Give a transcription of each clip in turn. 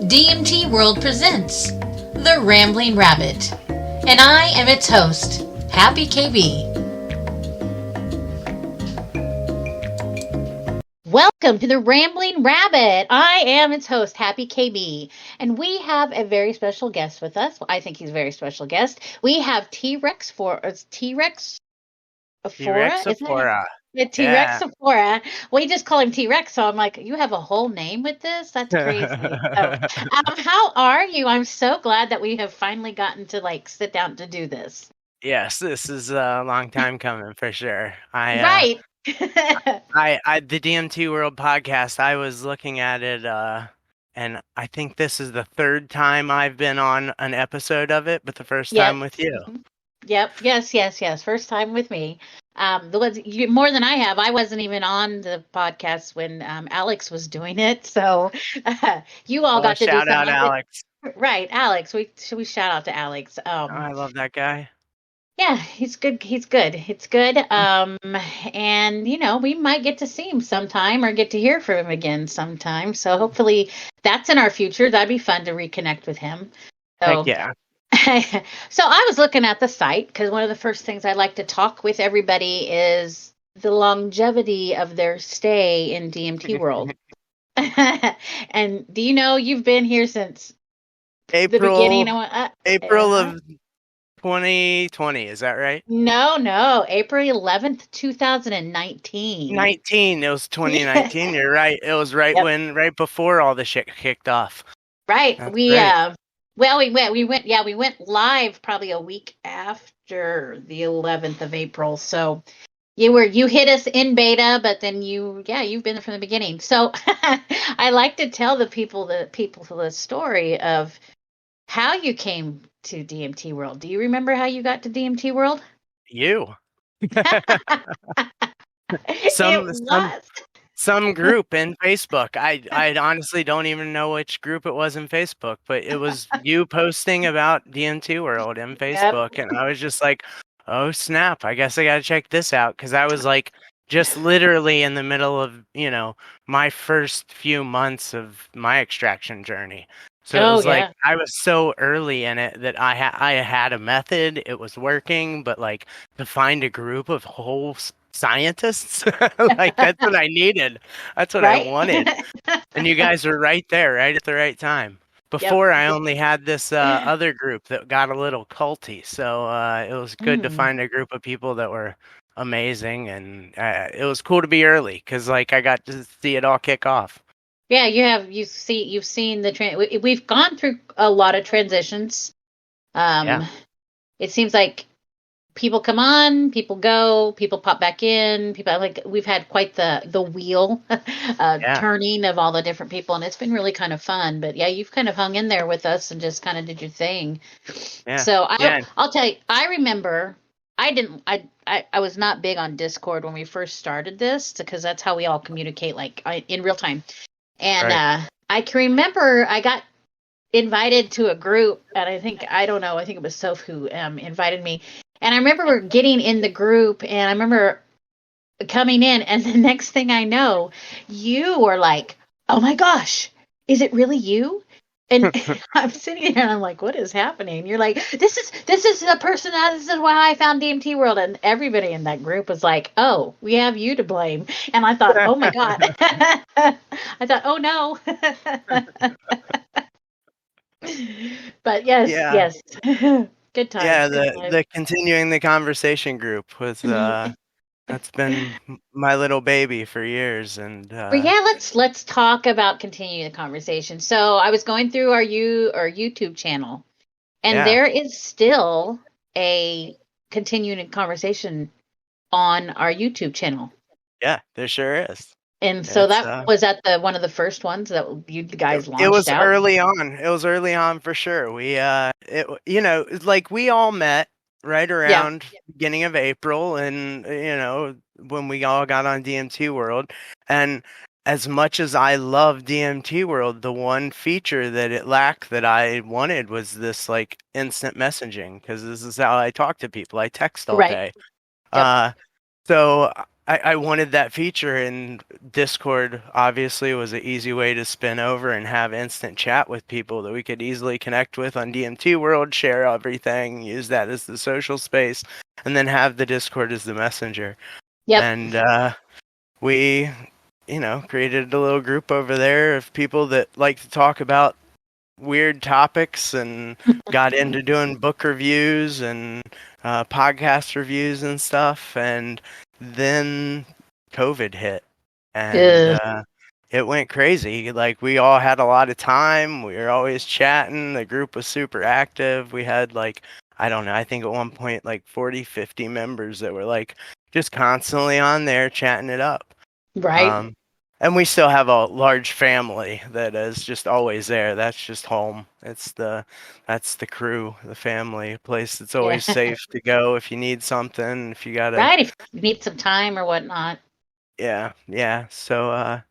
DMT World presents The Rambling Rabbit, and I am its host, HappyKB. Welcome to The Rambling Rabbit. I am its host, HappyKB, and we have a very special guest with us. Well, I think he's a very special guest. We have T-Rex T-Rex Ophora, isn't it? Ophora. The T-Rex Yeah. Ophora. We just call him T-Rex, so I'm like, you have a whole name with this? That's crazy. So, how are you? I'm so glad that we have finally gotten to sit down to do this. Yes, this is a long time coming for sure. Right. The DMT World podcast, I was looking at it, and I think this is the third time I've been on an episode of it, but the first Yep. time with you. Yep. Yes. First time with me. More than I have. I wasn't even on the podcast when Alex was doing it, so you all got to do Shout out something. Alex. Right, Alex. We shout out to Alex. I love that guy. Yeah, he's good. It's good. And we might get to see him sometime or get to hear from him again sometime. So hopefully that's in our future. That'd be fun to reconnect with him. So, Heck yeah. So I was looking at the site because one of the first things I like to talk with everybody is the longevity of their stay in DMT World. And do you know you've been here since the beginning? April of 2020, is that right? No, April 11th, 2019. 19, it was 2019. You're right. It was right before all the shit kicked off. Right. That's we great. we went live probably a week after the 11th of April. So you hit us in beta, but then you've been there from the beginning. So I like to tell the people the story of how you came to DMT World. Do you remember how you got to DMT World? You. It some group in Facebook. I honestly don't even know which group it was in Facebook, but it was you posting about DMT World in Facebook. Yep. And I was just like, oh snap, I guess I gotta check this out, because I was like just literally in the middle of my first few months of my extraction journey. So it was like I was so early in it that I had a method. It was working, but like to find a group of whole scientists, like that's what I needed. That's what I wanted. And you guys were right there, right at the right time. Before I only had this other group that got a little culty. So it was good to find a group of people that were amazing, and it was cool to be early because like I got to see it all kick off. Yeah, you've seen the we've gone through a lot of transitions. It seems like people come on, people go, people pop back in. We've had quite the wheel turning of all the different people, and it's been really kind of fun. But yeah, you've kind of hung in there with us and just kind of did your thing. Yeah. So I'll tell you, I remember I was not big on Discord when we first started this, because that's how we all communicate in real time. And I can remember I got invited to a group, and I think it was Soph who invited me. And I remember getting in the group, and I remember coming in, and the next thing I know, you were like, oh my gosh, is it really you? And I'm sitting there and I'm like, what is happening? And you're like, this is the person this is why I found DMT World. And everybody in that group was like, oh, we have you to blame. And I thought, oh my God. I thought, oh no. But yes. Good time. Yeah, the continuing the conversation group was that's been my little baby for years. And let's talk about continuing the conversation. So I was going through our YouTube channel, and there is still a continuing conversation on our YouTube channel. Yeah, there sure is. And so that was at one of the first ones that you guys launched. It was early on. It was early on for sure. We like we all met right around beginning of April, and when we all got on DMT World. And as much as I love DMT World, the one feature that it lacked that I wanted was this like instant messaging, because this is how I talk to people. I text all day. So I wanted that feature, and Discord obviously was an easy way to spin over and have instant chat with people that we could easily connect with on DMT World, share everything, use that as the social space, and then have the Discord as the messenger. Yep. And we, created a little group over there of people that like to talk about weird topics and got into doing book reviews and podcast reviews and stuff. And then COVID hit, and it went crazy. Like, we all had a lot of time. We were always chatting. The group was super active. We had, like, I don't know, I think at one point like 40, 50 members that were like just constantly on there chatting it up. Right. And we still have a large family that is just always there. That's just home. That's the crew, the family, place that's always safe to go if you need something, if you gotta. Right, if you need some time or whatnot. Yeah. So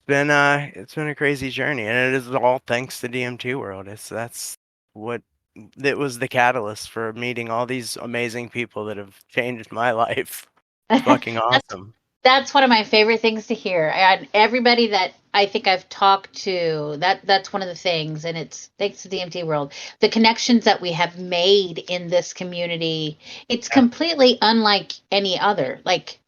it's been a crazy journey, and it is all thanks to DMT World. That's what it was, the catalyst for meeting all these amazing people that have changed my life. It's fucking awesome. That's one of my favorite things to hear. And everybody that I think I've talked to, that's one of the things, and it's thanks to DMT World. The connections that we have made in this community, it's completely unlike any other. Like,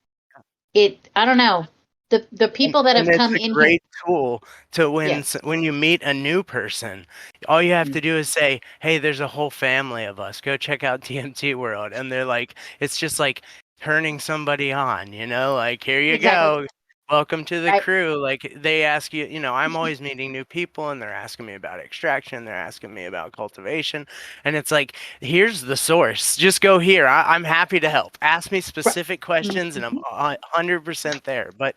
I don't know. The people that have come in here. It's a great tool to when you meet a new person, all you have to do is say, "Hey, there's a whole family of us. Go check out DMT World." And they're like, it's just like turning somebody on, like, here you go. Welcome to the crew. Like, they ask you, I'm always meeting new people, and they're asking me about extraction. They're asking me about cultivation. And it's like, here's the source. Just go here. I'm happy to help. Ask me specific questions, and I'm 100% there. But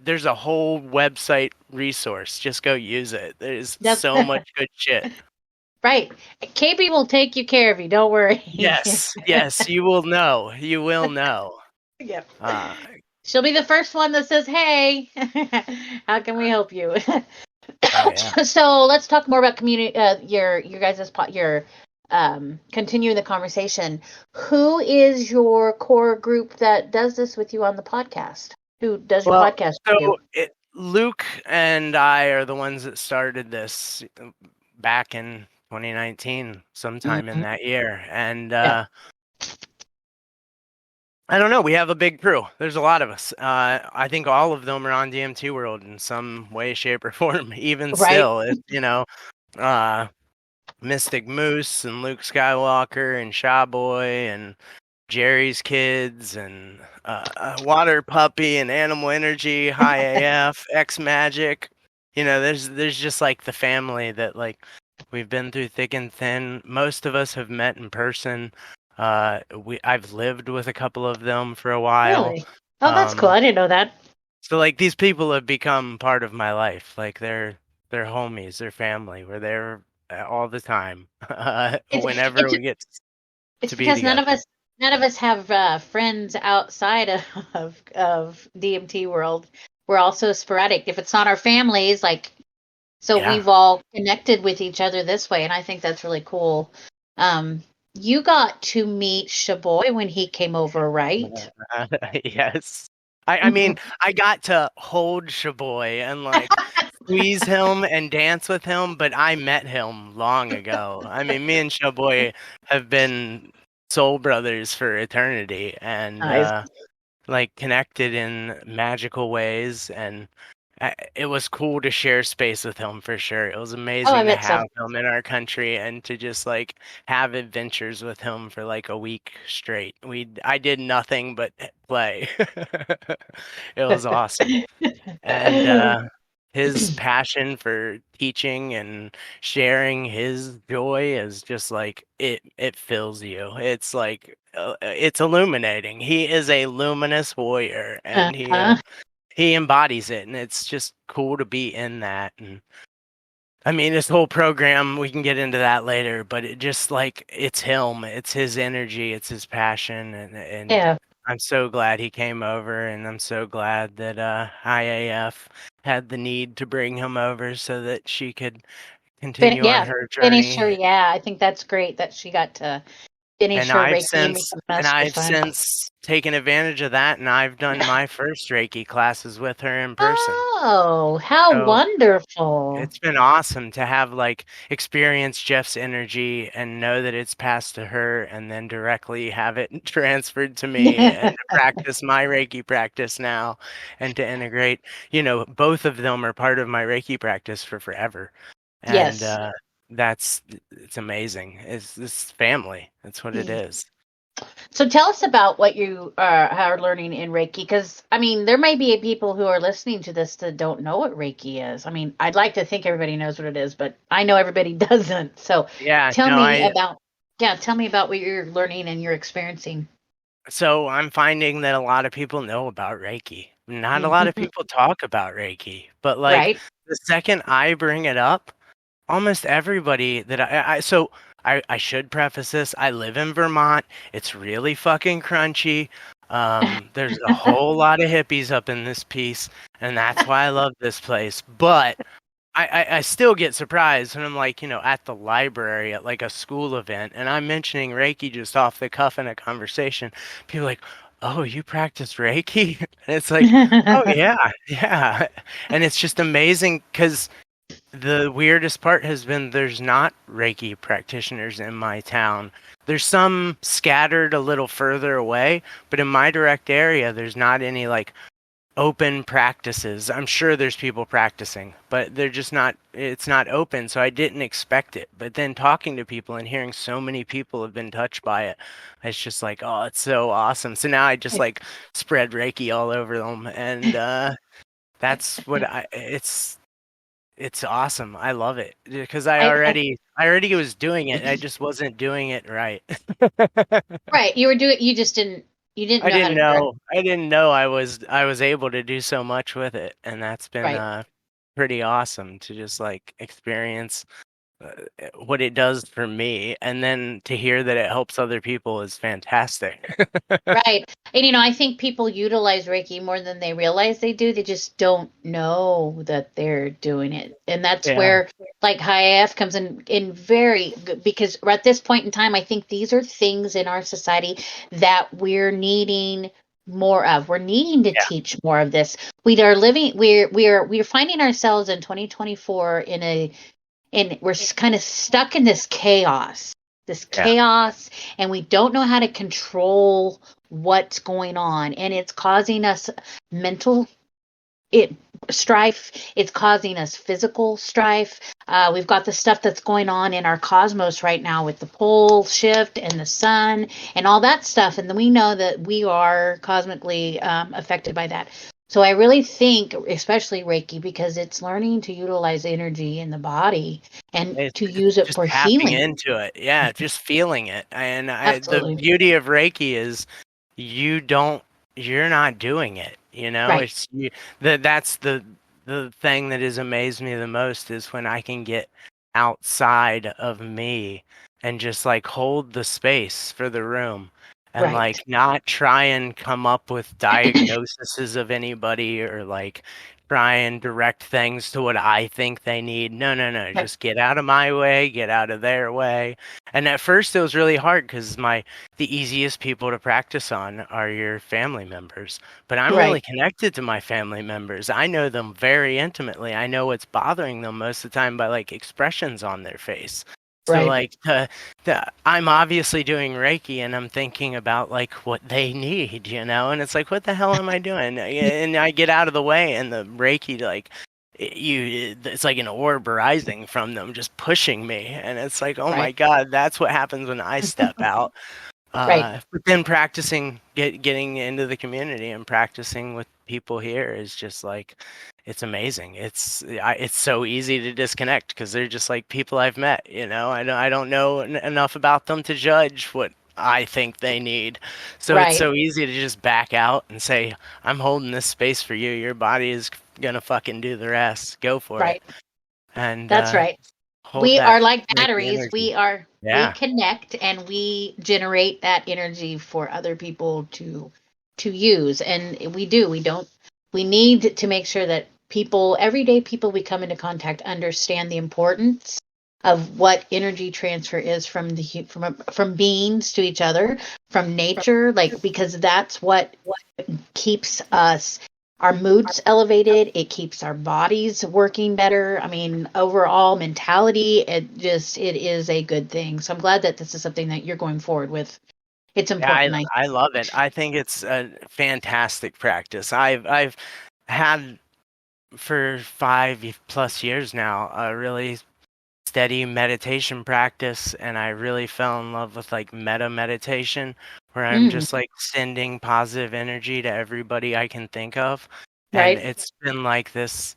there's a whole website resource. Just go use it. There's so much good shit. Right. KB will take you care of you. Don't worry. Yes, you will know. You will know. Yep. She'll be the first one that says, "Hey, how can we help you?" So let's talk more about community. Your guys' continuing the conversation. Who is your core group that does this with you on the podcast? Who does your podcast? So Luke and I are the ones that started this back in 2019, sometime in that year, and I don't know. We have a big crew. There's a lot of us. I think all of them are on DMT World in some way, shape, or form. Even still, Mystic Moose and Luke Skywalker and Shawboy and Jerry's Kids and Water Puppy and Animal Energy, High AF, X Magic. There's just like the family that, like, we've been through thick and thin. Most of us have met in person. I've lived with a couple of them for a while. Really? Oh, that's cool. I didn't know that. So, like, these people have become part of my life. Like, they're homies, they're family. We're there all the time. Whenever we get to be because together. none of us have friends outside of DMT World. We're also sporadic. If it's not our families, like, so we've all connected with each other this way, and I think that's really cool. You got to meet Shaboy when he came over, right? Yes. I mean, I got to hold Shaboy and, like, squeeze him and dance with him, but I met him long ago. I mean, me and Shaboy have been soul brothers for eternity, and like, connected in magical ways, and it was cool to share space with him, for sure. It was amazing to have him in our country and to just, like, have adventures with him for like a week straight. I did nothing but play. It was awesome. And his passion for teaching and sharing his joy is just like, it fills you. It's like, it's illuminating. He is a luminous warrior, and he embodies it, and it's just cool to be in that. And I mean, this whole program, we can get into that later, but it just, like, it's him, it's his energy, it's his passion, and I'm so glad he came over, and I'm so glad that IAF had the need to bring him over so that she could continue on her journey. Finish her, I think that's great that she got to finish And her I've Reiki and since become master son. taken advantage of that, and I've done my first Reiki classes with her in person. Oh, how So wonderful. it's been awesome to have like experience Jeff's energy and know that it's passed to her and then directly have it transferred to me and to practice my Reiki practice now and to integrate, both of them are part of my Reiki practice for forever. And Yes. it's amazing. It's this family. That's what it is. So tell us about what you are learning in Reiki, because I mean, there may be people who are listening to this that don't know what Reiki is. I mean, I'd like to think everybody knows what it is, but I know everybody doesn't. So Yeah, tell no, me about, tell me about what you're learning and you're experiencing. so I'm finding that a lot of people know about Reiki. Not a lot of Mhm. people talk about Reiki, but like Right? the second I bring it up, almost everybody that I should preface this. I live in Vermont. It's really fucking crunchy. There's a whole lot of hippies up in this piece, and that's why I love this place. But I still get surprised when I'm like, at the library at like a school event and I'm mentioning Reiki just off the cuff in a conversation. People are like, oh, you practice Reiki? And it's like, oh, yeah, yeah. And it's just amazing because the weirdest part has been there's not Reiki practitioners in my town. There's some scattered a little further away, but in my direct area, there's not any like open practices. I'm sure there's people practicing, but they're just not, it's not open. So I didn't expect it. But then talking to people and hearing so many people have been touched by it, it's just like, oh, it's so awesome. So now I just like spread Reiki all over them. And that's what it's awesome. I love it because I I already was doing it. I just wasn't doing it right. right. You were doing, you didn't know how to direct. I didn't know I was able to do so much with it, and that's been Right. pretty awesome to just like experience what it does for me, and then to hear that it helps other people is fantastic. Right. And I think people utilize Reiki more than they realize they do. They just don't know that they're doing it. And that's Yeah, where like high AF comes in very good, because at this point in time I think these are things in our society that we're needing more of. We're needing to yeah, teach more of this. We're finding ourselves in 2024 and we're kind of stuck in this yeah, chaos, and we don't know how to control what's going on, and it's causing us mental it strife. It's causing us physical strife. We've got the stuff that's going on in our cosmos right now with the pole shift and the sun and all that stuff, and then we know that we are cosmically affected by that. So I really think, especially Reiki, because it's learning to utilize energy in the body and to it's use it just for tapping healing. into it. Yeah, just feeling it, and the Absolutely. beauty of Reiki is you don't you're not doing it, Right. it's you that's the thing that has amazed me the most is when I can get outside of me and just like hold the space for the room and Right. like not try and come up with diagnoses of anybody or like try and direct things to what I think they need. No, no, no, Right. just get out of my way, get out of their way. And at first it was really hard because the easiest people to practice on are your family members. But I'm really Right. connected to my family members. I know them very intimately. I know what's bothering them most of the time by like expressions on their face. So Right. like I'm obviously doing Reiki and I'm thinking about like what they need, and it's like, what the hell am I doing? And I get out of the way and the Reiki like it's like an orb rising from them just pushing me and it's like, oh my Right. god, that's what happens when I step out. Right. But then practicing, getting into the community and practicing with people here is just like, it's amazing. It's so easy to disconnect because they're just like people I've met. I don't know enough about them to judge what I think they need. So it's Right. so easy to just back out and say, I'm holding this space for you. Your body is gonna fucking do the rest. Go for it. Right. And That's right. hold We that are like Reiki batteries. energy. We Yeah. connect and we generate that energy for other people to use. And we need to make sure that everyday people we come into contact understand the importance of what energy transfer is from beings to each other, from nature, like, because that's what keeps us, our moods elevated. It keeps our bodies working better. I mean, overall mentality, it is a good thing. So I'm glad that this is something that you're going forward with. It's important. Yeah, I love it. I think it's a fantastic practice. I've had for 5+ years now a really steady meditation practice, and I really fell in love with like meta meditation, where I'm just like sending positive energy to everybody I can think of. And Right. it's been like this,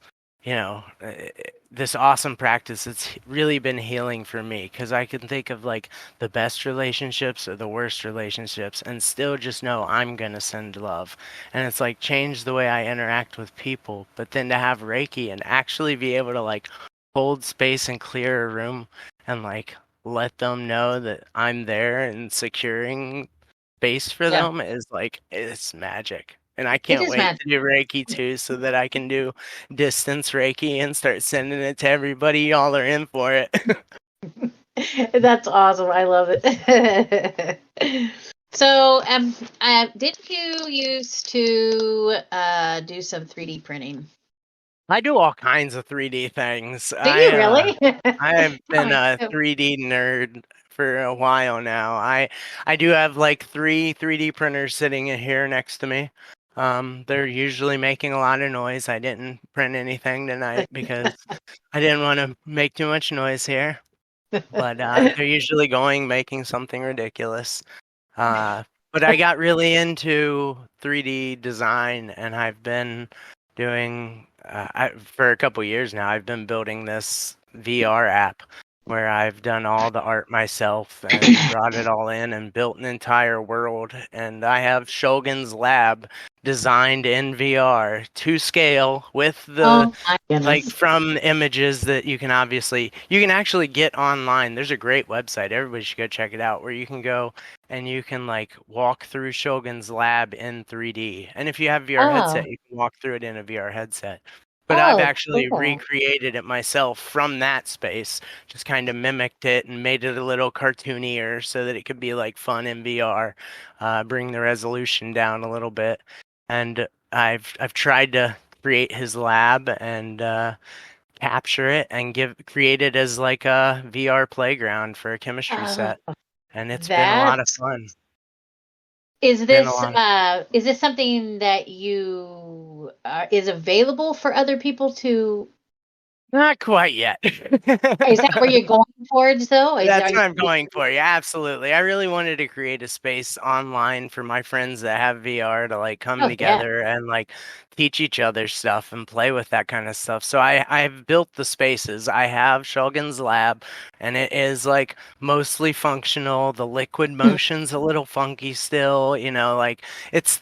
this awesome practice. It's really been healing for me because I can think of like the best relationships or the worst relationships and still just know I'm going to send love. And it's like changed the way I interact with people. But then to have Reiki and actually be able to like hold space and clear a room and like let them know that I'm there and securing space for them is like, it's magic. And I can't wait to do Reiki too, so that I can do distance Reiki and start sending it to everybody. Y'all are in for it. That's awesome. I love it. So, did you used to do some 3D printing? I do all kinds of 3D things. Do you really? I have been a 3D nerd for a while now. I do have like 3D printers sitting in here next to me. They're usually making a lot of noise. I didn't print anything tonight because I didn't want to make too much noise here. But they're usually making something ridiculous. But I got really into 3D design, and I've been doing for a couple years now. I've been building this VR app where I've done all the art myself and brought it all in and built an entire world. And I have Shogun's Lab designed in VR to scale with the like from images that you can actually get online. There's a great website. Everybody should go check it out, where you can go and you can like walk through Shogun's Lab in 3D. And if you have VR headset, you can walk through it in a VR headset. But I've actually recreated it myself from that space, just kind of mimicked it and made it a little cartoonier so that it could be like fun in VR, bring the resolution down a little bit. And I've tried to create his lab and capture it and create it as like a VR playground for a chemistry set. And it's been a lot of fun. Is this something that you is available for other people to? Not quite yet. Is that where you're going towards, though? That's what I'm going for. Yeah, absolutely. I really wanted to create a space online for my friends that have VR to like come together and like teach each other stuff and play with that kind of stuff. So I've built the spaces. I have Shogun's Lab, and it is like mostly functional. The liquid motion's a little funky still, like it's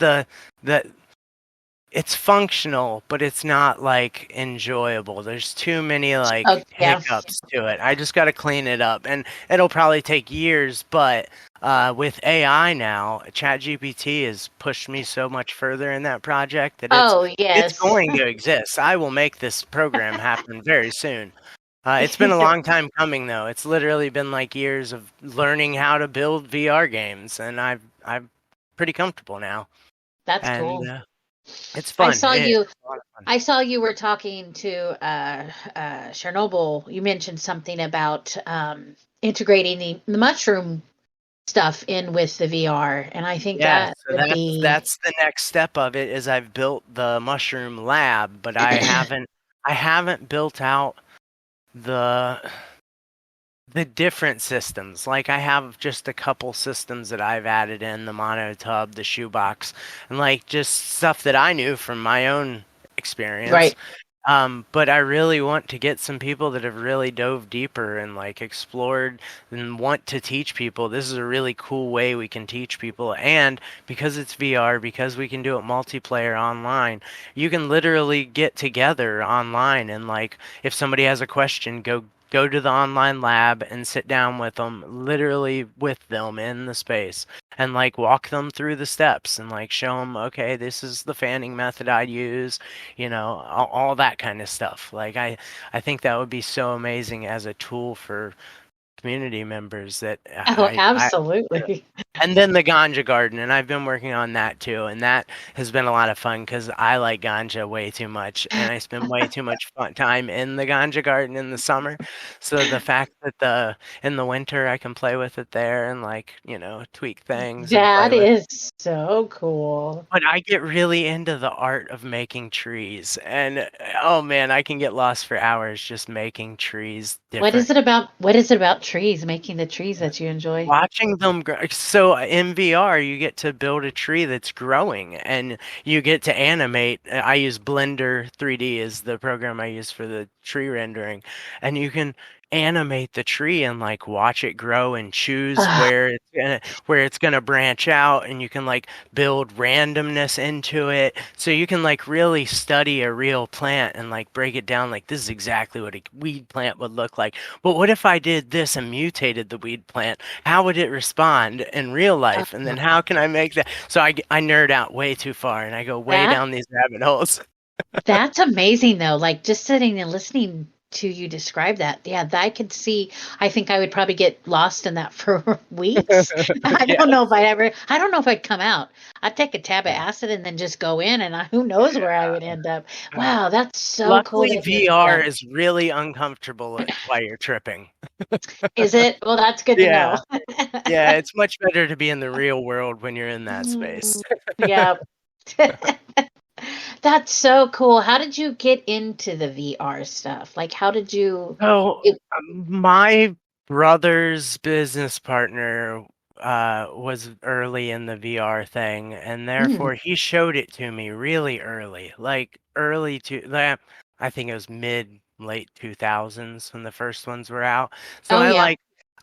it's functional, but it's not like enjoyable. There's too many like hiccups to it. I just got to clean it up, and it'll probably take years. But with AI now, ChatGPT has pushed me so much further in that project that it's going to exist. I will make this program happen very soon. It's been a long time coming, though. It's literally been like years of learning how to build VR games, and I'm pretty comfortable now. That's cool. It's fun. I saw you were talking to Chernobyl. You mentioned something about integrating the mushroom stuff in with the VR, and I think that's the next step of it. Is I've built the mushroom lab, but I haven't built out the different systems. Like I have just a couple systems that I've added in, the mono tub, the shoebox, and like just stuff that I knew from my own experience. Right. But I really want to get some people that have really dove deeper and like explored and want to teach people. This is a really cool way we can teach people. And because it's VR, because we can do it multiplayer online, you can literally get together online and like if somebody has a question, go go to the online lab and sit down with them, literally with them in the space, and like walk them through the steps and like show them, okay, this is the fanning method I use, all that kind of stuff. Like I think that would be so amazing as a tool for community members that Oh, I absolutely. and then the ganja garden, and I've been working on that too, and that has been a lot of fun because I like ganja way too much, and I spend way too much fun time in the ganja garden in the summer. So the fact that in the winter I can play with it there and like tweak things and play That with. is so cool. But I get really into the art of making trees, and oh man, I can get lost for hours just making trees What is different. it about? What is it about trees, making the trees that you enjoy? Watching them grow. So in VR, you get to build a tree that's growing, and you get to animate. I use Blender 3D as the program I use for the tree rendering, and you can animate the tree and like watch it grow and choose Ah, where it's gonna branch out, and you can like build randomness into it, so you can like really study a real plant and like break it down like this is exactly what a weed plant would look like. But what if I did this and mutated the weed plant? How would it respond in real life? And then how can I make that? So I nerd out way too far and I go way that down these rabbit holes. that's amazing though. Like just sitting and listening to you describe that. Yeah, I could see. I think I would probably get lost in that for weeks. Yeah. I don't know if I'd come out. I'd take a tab of acid and then just go in, and who knows where I would end up. Wow, that's so cool Luckily, to hear VR that. is really uncomfortable while you're tripping. Is it? Well, that's good to know. Yeah. Yeah, it's much better to be in the real world when you're in that space. Mm, yeah. That's so cool. How did you get into the VR stuff? Like, how did you? So, It, my brother's business partner was early in the VR thing, and mm, therefore he showed it to me really early, like I think it was mid late 2000s when the first ones were out. So oh yeah.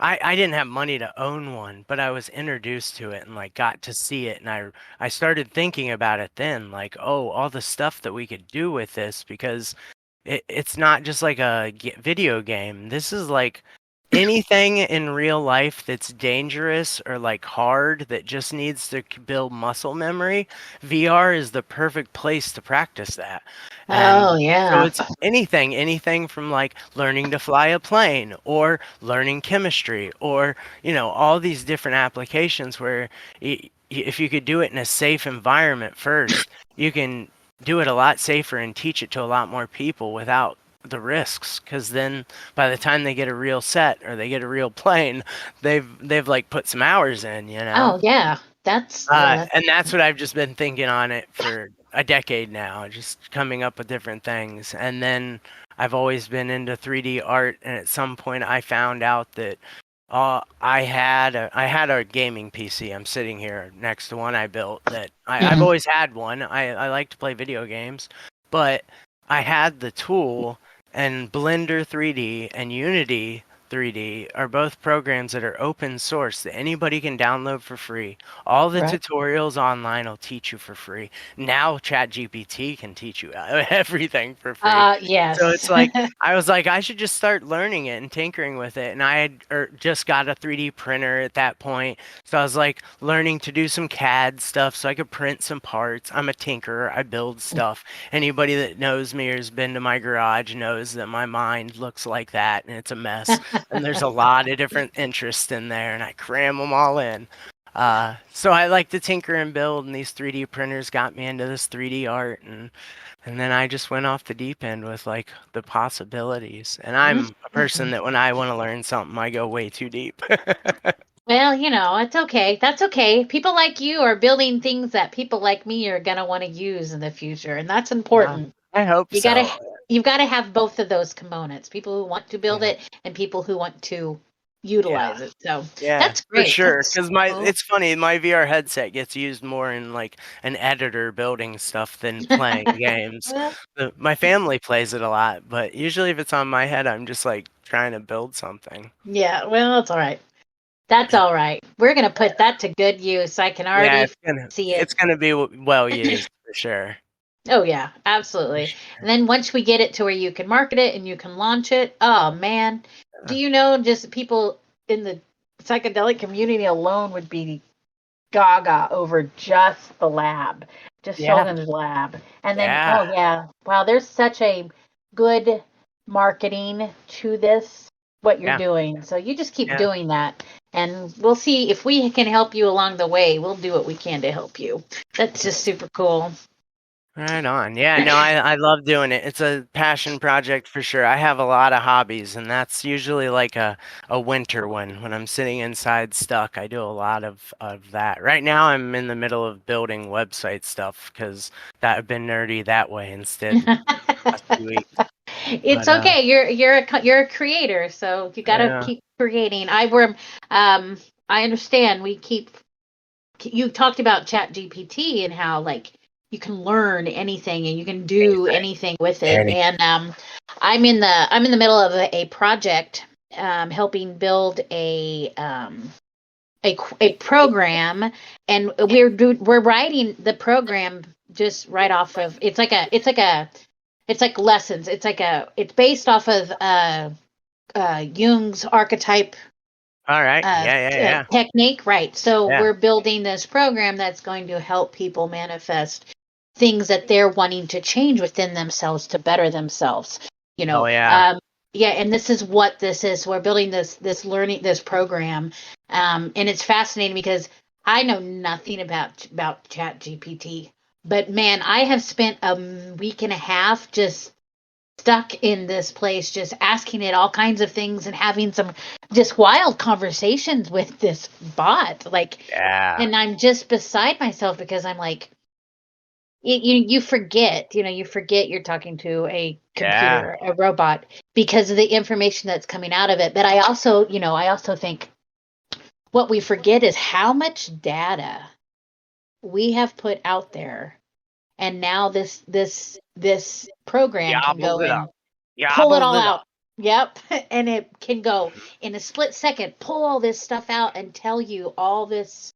I didn't have money to own one, but I was introduced to it and like got to see it, and I started thinking about it then, like, oh, all the stuff that we could do with this, because it's not just like a video game. This is like anything in real life that's dangerous or like hard that just needs to build muscle memory. VR is the perfect place to practice that. Oh And so yeah. it's anything from like learning to fly a plane or learning chemistry or, all these different applications where if you could do it in a safe environment first, you can do it a lot safer and teach it to a lot more people without the risks, because then by the time they get a real set or they get a real plane, they've like put some hours in. Oh yeah. And that's what I've just been thinking on it for a decade now, just coming up with different things. And then I've always been into 3D art, and at some point I found out that I had a gaming PC. I'm sitting here next to one I built that I've Mhm. always had one. I like to play video games, but I had the tool, and Blender 3D and Unity 3D are both programs that are open source that anybody can download for free. All the Right. tutorials online will teach you for free. Now ChatGPT can teach you everything for free. So Yes. it's like I was like, I should just start learning it and tinkering with it. And I had just got a 3D printer at that point. So I was like learning to do some CAD stuff so I could print some parts. I'm a tinkerer. I build stuff. Anybody that knows me or has been to my garage knows that my mind looks like that, and it's a mess. And there's a lot of different interests in there, and I cram them all in. So I like to tinker and build, and these 3D printers got me into this 3D art, and then I just went off the deep end with like the possibilities. And I'm a person Mhm. that when I want to learn something, I go way too deep. Well, it's okay. That's okay. People like you are building things that people like me are gonna want to use in the future, and that's Yeah, important. I hope You gotta so. you've got to have both of those components: people who want to build Yeah. it and people who want to Yeah. utilize it. So Yeah, that's for great. sure. That's Because so it's funny, my VR headset gets used more in like an editor building stuff than playing games. well, My family plays it a lot, but usually if it's on my head, I'm just like trying to build something. yeah. Well, that's all right. That's all right. We're gonna put that to good use. I can Yeah, already see it. it's gonna be well used for sure. Oh yeah, absolutely. And then once we get it to where you can market it and you can launch it, oh man, do you know just people in the psychedelic community alone would be gaga over just the lab, just Yeah. Sheldon's lab. And then, Yeah. oh yeah, wow, there's such a good marketing to this, what you're Yeah. doing. So you just keep Yeah. doing that. And we'll see if we can help you along the way. We'll do what we can to help you. That's just super cool. Right on. Yeah, no, I love doing it. It's a passion project for sure. I have a lot of hobbies, and that's usually like a winter one when I'm sitting inside stuck. I do a lot of that. Right now, I'm in the middle of building website stuff because that I've been nerdy that way instead the past few weeks. It's But okay. You're a creator, so you got to yeah, keep creating. I understand. You talked about Chat GPT and how like you can learn anything and you can do anything, anything with it. anything. And I'm in the middle of a project, helping build a program, and we're writing the program just right off of it's like lessons. It's based off of Jung's archetype All right. Yeah, yeah, yeah, technique, right? So yeah. we're building this program that's going to help people manifest things that they're wanting to change within themselves to better themselves. You Oh know, yeah. yeah, and this is what this is. We're building this program, and it's fascinating because I know nothing about Chat GPT, but man, I have spent a week and a half just stuck in this place, just asking it all kinds of things and having some just wild conversations with this bot. Like, Yeah. and I'm just beside myself because I'm like, you forget, you forget you're talking to a Yeah. computer, a robot, because of the information that's coming out of it. But I also think what we forget is how much data we have put out there, and now this program can Gobbles go it up. and pull it Gobbles all it up. out. Yep. And it can go in a split second, pull all this stuff out and tell you all this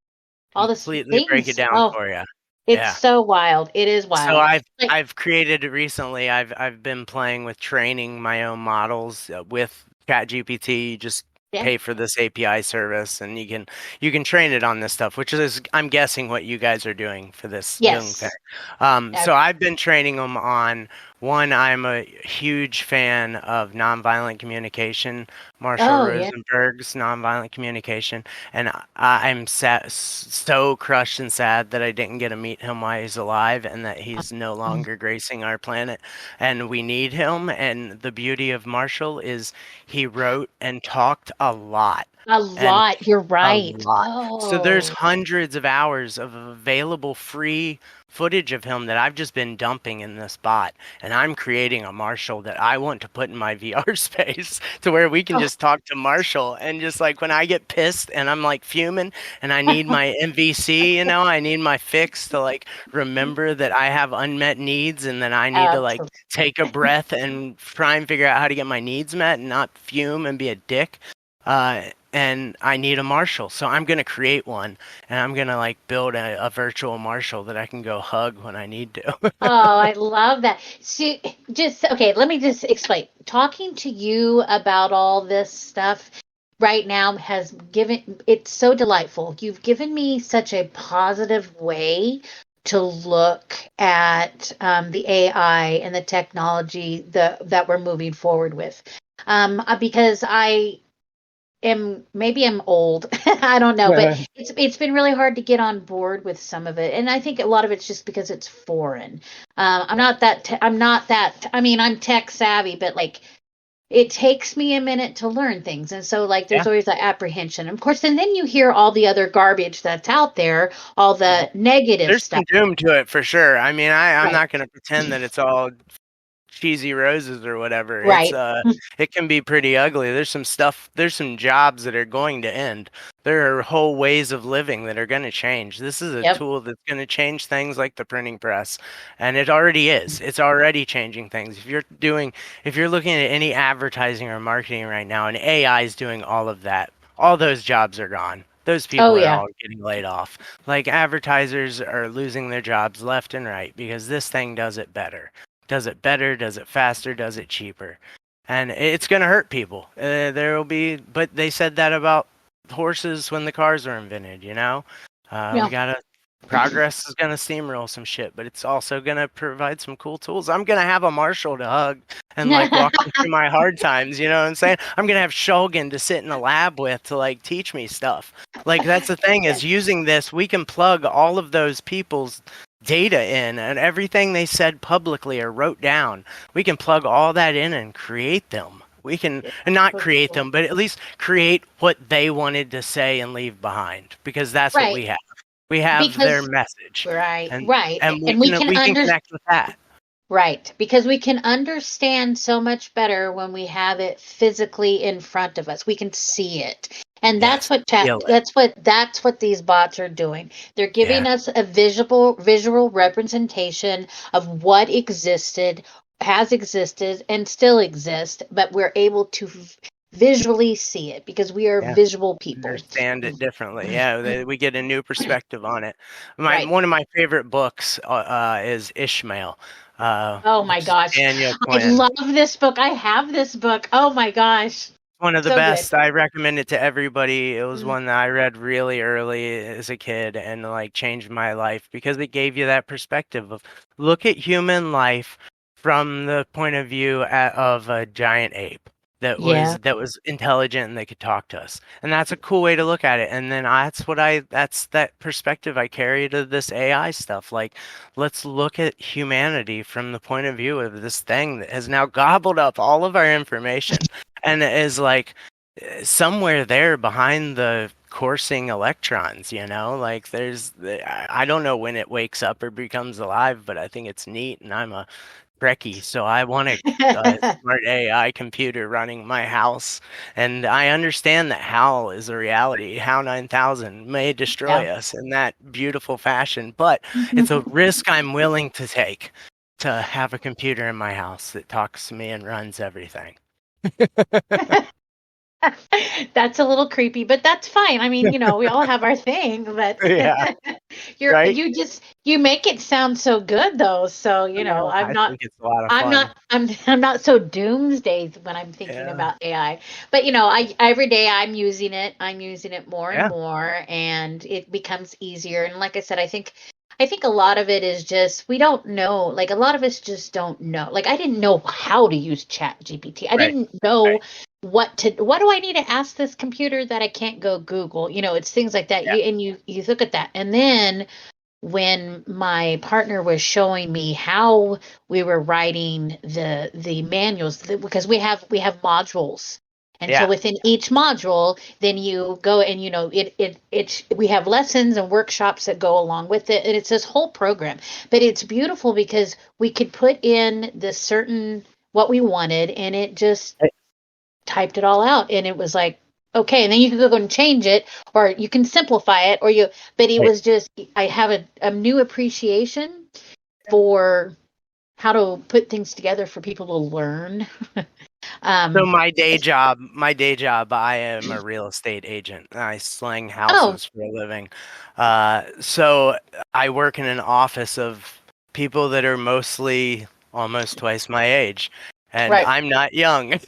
Completely break it things. down Oh, for you. it's Yeah. so wild. It is So wild. Like, I've created recently. I've been playing with training my own models with ChatGPT. You just yeah. pay for this API service, and you can train it on this stuff, which is I'm guessing what you guys are doing for this Jung thing. Yes. So I've been training them on one. I'm a huge fan of nonviolent communication, Marshall Oh, yeah. Rosenberg's nonviolent communication, and I'm so crushed and sad that I didn't get to meet him while he's alive and that he's no longer gracing our planet. And we need him. And the beauty of Marshall is he wrote and talked a lot. A And lot. You're a right. lot. So there's Oh, hundreds of hours of available free footage of him that I've just been dumping in this bot. And I'm creating a Marshall that I want to put in my VR space to where we can oh. just talk to Marshall. And just like when I get pissed and I'm like fuming and I need my MVC, I need my fix to like remember that I have unmet needs and then I need to like Absolutely. take a breath and try and figure out how to get my needs met and not fume and be a dick. And I need a Marshall, so I'm gonna create one, and I'm gonna like build a virtual Marshall that I can go hug when I need to. Oh, I love that. See, just okay, let me just explain. Talking to you about all this stuff right now has given it's so delightful. You've given me such a positive way to look at the AI and the technology that we're moving forward with. Because maybe I'm old. I don't know, but it's been really hard to get on board with some of it, and I think a lot of it's just because it's foreign. I'm not that. I mean, I'm tech savvy, but like it takes me a minute to learn things, and so like Yeah, there's always that apprehension, of course, and then you hear all the other garbage that's out there, all the negative there's stuff. some doom to it for sure. I mean, I'm Right. not gonna pretend that it's all cheesy roses or whatever. Right. It can be pretty ugly. There's some jobs that are going to end. There are whole ways of living that are going to change. This is a Yep. tool that's going to change things like the printing press, and it already is. It's already changing things. If you're looking at any advertising or marketing right now and AI is doing all of that, all those jobs are gone. those people are all getting laid off. Like, advertisers are losing their jobs left and right because this thing does it better. Does it better, does it faster, does it cheaper. And it's going to hurt people. But they said that about horses when the cars were invented, We gotta progress is gonna steamroll some shit, but it's also gonna provide some cool tools. I'm gonna have a Marshall to hug and like walk me through my hard times, you know what I'm saying? I'm gonna have Shulgin to sit in a lab with to like teach me stuff. Like, that's the thing, is using this, we can plug all of those people's data in and everything they said publicly or wrote down. We can plug all that in and create them. We can not create them, but at least create what they wanted to say and leave behind, because that's what we have. We have their message. Right. And we can connect with that. Right. Because we can understand so much better when we have it physically in front of us. We can see it. And that's what these bots are doing. They're giving us a visual representation of what existed, has existed, and still exists, but we're able to visually see it because we are visual people. Understand it differently. We get a new perspective on it. One of my favorite books is Ishmael. Oh my gosh. Daniel Quinn. I love this book. I have this book. Oh my gosh. One of the best. Good. I recommend it to everybody. It was one that I read really early as a kid and like changed my life because it gave you that perspective of look at human life from the point of view of a giant ape that was intelligent and they could talk to us. And that's a cool way to look at it. And then that's that perspective I carry to this AI stuff. Like, let's look at humanity from the point of view of this thing that has now gobbled up all of our information and is like somewhere there behind the coursing electrons, like I don't know when it wakes up or becomes alive, but I think it's neat, and I'm a Trekkie, so I want a smart AI computer running my house, and I understand that HAL is a reality. HAL 9000 may destroy us in that beautiful fashion, but it's a risk I'm willing to take to have a computer in my house that talks to me and runs everything. That's a little creepy, but that's fine. I mean, we all have our thing, but you make it sound so good though. So, I'm not so doomsday when I'm thinking about AI, but every day I'm using it more and more, and it becomes easier. And like I said, I think a lot of it is just, we don't know, like a lot of us just don't know. Like I didn't know how to use ChatGPT. I didn't know what do I need to ask this computer that I can't go Google? It's things like that. You look at that. And then when my partner was showing me how we were writing the manuals, because we have modules. And so within each module, then you go and, we have lessons and workshops that go along with it. And it's this whole program. But it's beautiful because we could put in what we wanted, and it just typed it all out. And it was like, okay. And then you can go and change it, or you can simplify it, but it was just, I have a new appreciation for how to put things together for people to learn. So my day job, I am a real estate agent. I slang houses for a living. So I work in an office of people that are mostly almost twice my age, and I'm not young.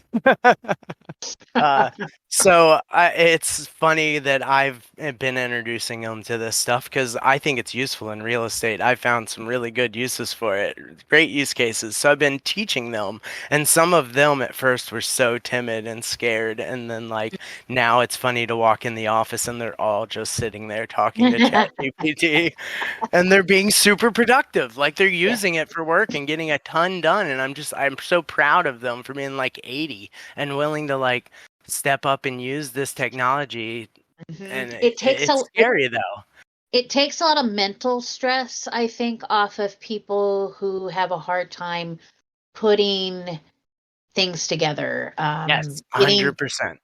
So it's funny that I've been introducing them to this stuff because I think it's useful in real estate. I found some really good uses for it, great use cases. So I've been teaching them, and some of them at first were so timid and scared, and then like now it's funny to walk in the office and they're all just sitting there talking to ChatGPT, and they're being super productive. Like they're using it for work and getting a ton done, and I'm so proud of them for being like 80 and willing to like step up and use this technology. And it's scary though. It takes a lot of mental stress, I think, off of people who have a hard time putting things together. Yes, 100%.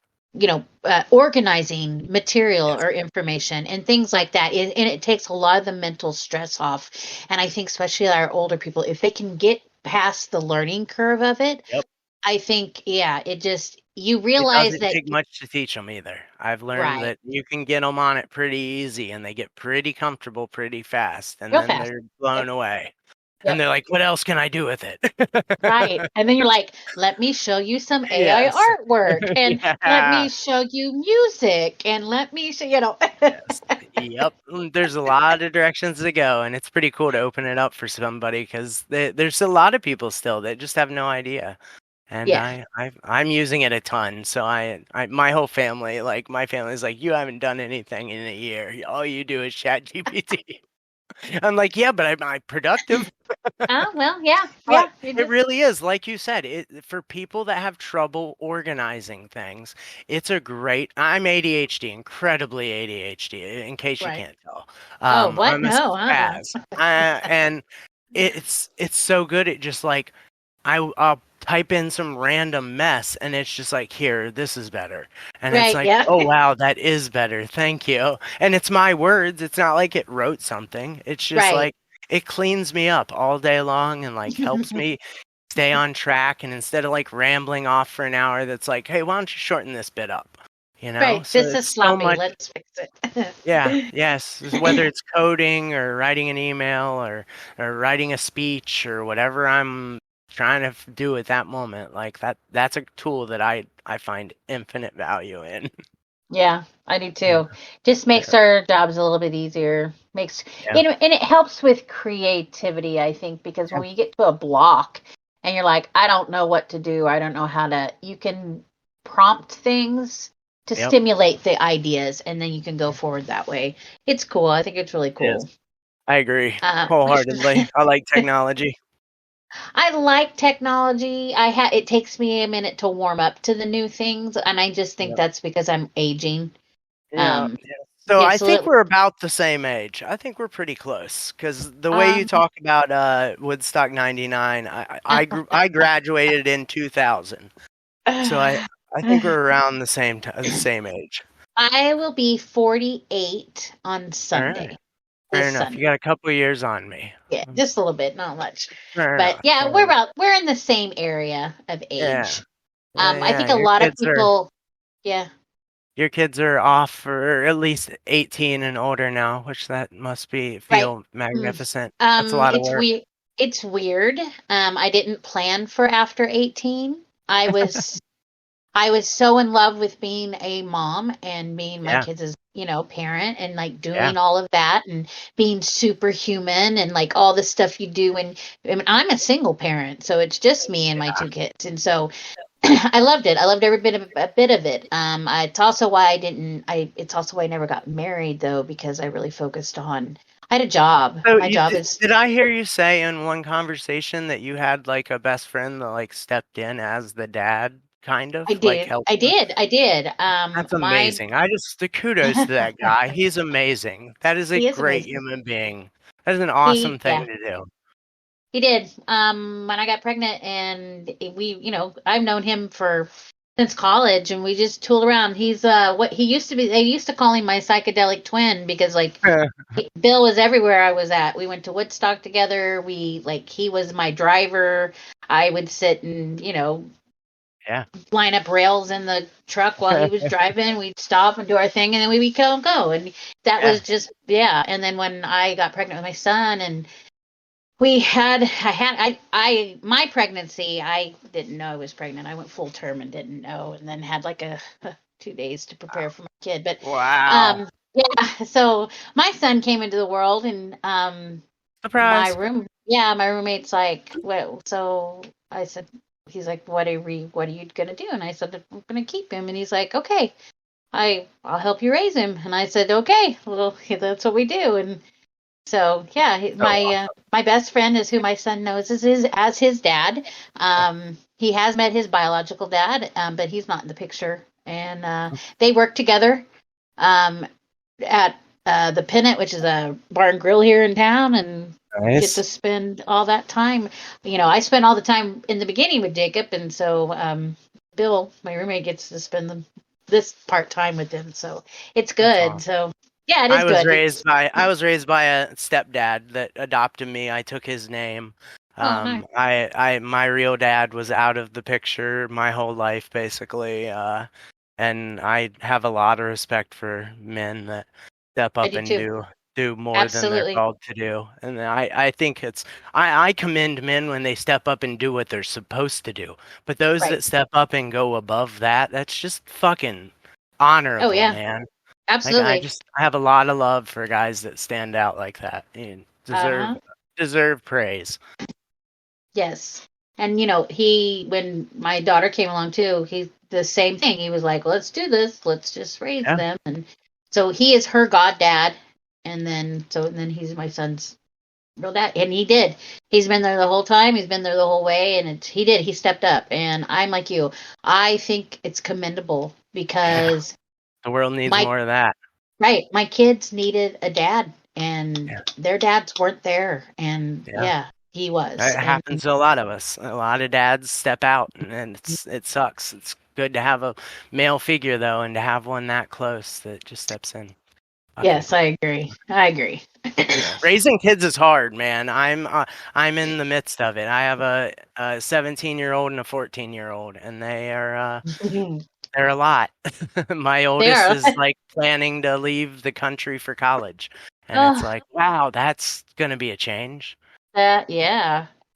Organizing material or information and things like that. And it takes a lot of the mental stress off. And I think especially our older people, if they can get past the learning curve of it, I think, you It realize doesn't that, take much to teach them either. I've learned right, that you can get them on it pretty easy, and they get pretty comfortable pretty fast, and real then fast. they're blown Yep. away. And Yep. they're like, "What else can I do with it?" Right. And then you're like, let me show you some AI Yes. artwork and let Yeah. me show you music and let me show, Yes. Yep. There's a lot of directions to go, and it's pretty cool to open it up for somebody because there's a lot of people still that just have no idea. And Yeah. I'm using it a ton. So my whole family, like my family's like, you haven't done anything in a year. All you do is chat GPT. I'm like, yeah, but I'm productive. Oh, well, yeah. But Yeah. You it just, really is, like you said, for people that have trouble organizing things, it's a great. I'm ADHD, incredibly ADHD, in case you right. can't tell. Oh, what? I'm a No. spaz, and it's so good. It just like I'll type in some random mess, and it's just like, here, this is better, and it's Right. like, Yeah. oh wow, that is better, thank you. And it's my words. It's not like it wrote something. It's just Right. like it cleans me up all day long and like helps me stay on track. And instead of like rambling off for an hour, that's like, hey, why don't you shorten this bit up? Right. So This is it's so sloppy. much. Let's fix Yeah, it. yes. Whether it's coding or writing an email or writing a speech or whatever I'm trying to do at that moment, like that's a tool that I find infinite value in. Yeah, I do Yeah, too. Just makes our jobs a little bit easier. Makes, yeah, and it helps with creativity, I think, because yeah, when you get to a block and you're like, I don't know what to do, I don't know how to, you can prompt things to yep. stimulate the ideas, and then you can go forward that way. It's cool. I think it's really It is. cool. I agree Uh, wholeheartedly. I like technology. I like technology. It takes me a minute to warm up to the new things, and I just think Yeah, that's because I'm aging. yeah, Um, yeah. So I gets a think little. we're about the same age. I think we're pretty close because the way you Um, talk about Woodstock '99, I graduated in 2000. So I think we're around the same age. I will be 48 on All right, Sunday. fair This enough. You Sunday. got a couple years on me. Yeah, just a little bit, not much. Fair But enough. yeah, Fair enough. we're in the same area of Yeah, age. yeah, I yeah. think a lot of people, yeah, Your kids are off for at least 18 and older now, which that must be right. feel Mm. magnificent. That's a lot of It's work. weird. It's weird. I didn't plan for after 18. I was I was so in love with being a mom and being my Yeah, kids' parent and like yeah, doing all of that and being superhuman and like all the stuff you do. And I mean, I'm a single parent, so it's just me and my yeah. two kids. And so I loved it. I loved every bit of it. It's also why I didn't. It's also why I never got married though, because I really focused on. I had a job. So My you job is. did I hear you say in one conversation that you had like a best friend that like stepped in as the dad, kind I of like did. helped? I did. I did. That's My amazing. I just the kudos to that guy. He's amazing. That is a he is great amazing. human being. That is an awesome thing Yeah. to do. He did. When I got pregnant, and I've known him for since college, and we just tool around. He's what he used to be. They used to call him my psychedelic twin because like Bill was everywhere I was at. We went to Woodstock together. He was my driver. I would sit and Yeah. line up rails in the truck while he was driving. We'd stop and do our thing, and then we would go. And that Yeah. was just yeah. And then when I got pregnant with my son and I my pregnancy, I didn't know I was pregnant. I went full term and didn't know, and then had like a 2 days to prepare for my kid. But Wow. yeah, so my son came into the world, and Surprise. my roommate's like, well, so I said, he's like, what are you gonna do? And I said, I'm gonna keep him, and he's like, okay, I'll help you raise him, and I said, okay, well, that's what we do, and so yeah, So my best friend is who my son knows as his dad. He has met his biological dad, but he's not in the picture. And they work together at the Pennant, which is a bar and grill here in town, and get nice. to spend all that time. I spent all the time in the beginning with Jacob, and so Bill, my roommate, gets to spend this part time with him. So it's That's good. awesome. So yeah, it is good. I was raised by a stepdad that adopted me. I took his name. Nice. My real dad was out of the picture my whole life, basically. And I have a lot of respect for men that step I up do and too. do more than they're Absolutely. called to do. And I think I commend men when they step up and do what they're supposed to do. But those Right. that step up and go above that, that's just fucking Oh honorable, yeah. man. Like Absolutely. I have a lot of love for guys that stand out like that. You Uh-huh. deserve praise. Yes. And he when my daughter came along too, he the same thing. He was like, "Let's do this. Let's just raise Yeah. them." And so he is her goddad, and then he's my son's real dad, and he did. He's been there the whole time. He's been there the whole way, and he stepped up. And I'm like you. I think it's commendable Yeah. because The world needs my more of that. right, my kids needed a dad, and Yeah. their dads weren't there, and Yeah. yeah, he was. It And happens to a lot of us. A lot of dads step out, and it sucks. It's good to have a male figure though, and to have one that close that just steps in. Fucking yes, cool. I agree. I agree. Yeah. Raising kids is hard, man. I'm in the midst of it. I have a 17-year-old and a 14-year-old, and they're a lot. My They oldest are. is like planning to leave the country for college, and it's Oh, like, wow, that's gonna be a change. yeah,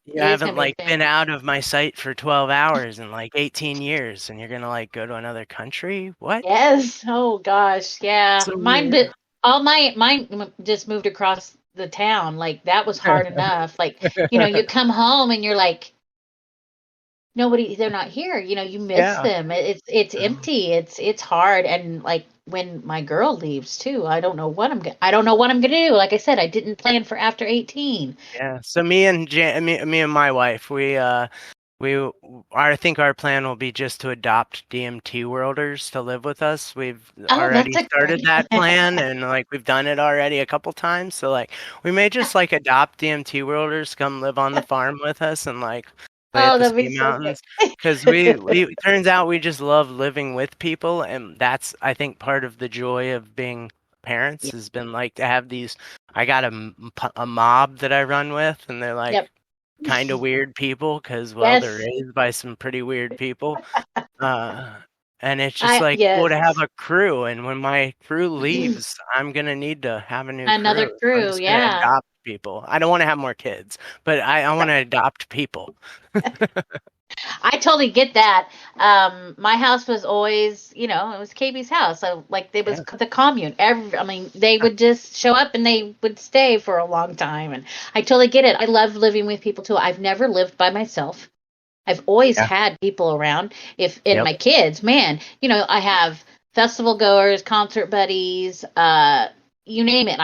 You it is haven't gonna be like a been change. out of my sight for 12 hours in like 18 years and you're gonna like go to another country? What? Yes. Oh gosh, yeah. So Mine weird. did. All mine just moved across the town. Like that was hard enough. Like you come home and you're like, nobody, they're not here. You miss Yeah. them. It's empty. It's hard. And like when my girl leaves too, I don't know what I'm gonna do. Like I said, I didn't plan for after 18. Yeah. So me and my wife, we I think our plan will be just to adopt DMT worlders to live with us. We've Oh, already that's a started great. that plan and like we've done it already a couple times. So like we may just like adopt DMT worlders, come live on the farm with us and like play at Oh, the that'd be ski so mountains. good. Because we it turns out we just love living with people, and that's I think part of the joy of being parents Yeah. has been like to have these. I got a mob that I run with, and they're Yep. like kind of weird people because well they're Yes. raised by some pretty weird people, uh and it's just like cool Yes. to have a crew, and when my crew leaves I'm gonna need to have a new crew, Another so I'm crew. just gonna Yeah. adopt people. I don't want to have more kids, but I want Right. to adopt people. I totally get that. My house was always, it was KB's house. So like it was Yeah, the commune. I mean, they would just show up and they would stay for a long time. And I totally get it. I love living with people too. I've never lived by myself. I've always yeah, had people around. If in yep, my kids, man, I have festival goers, concert buddies, you name it.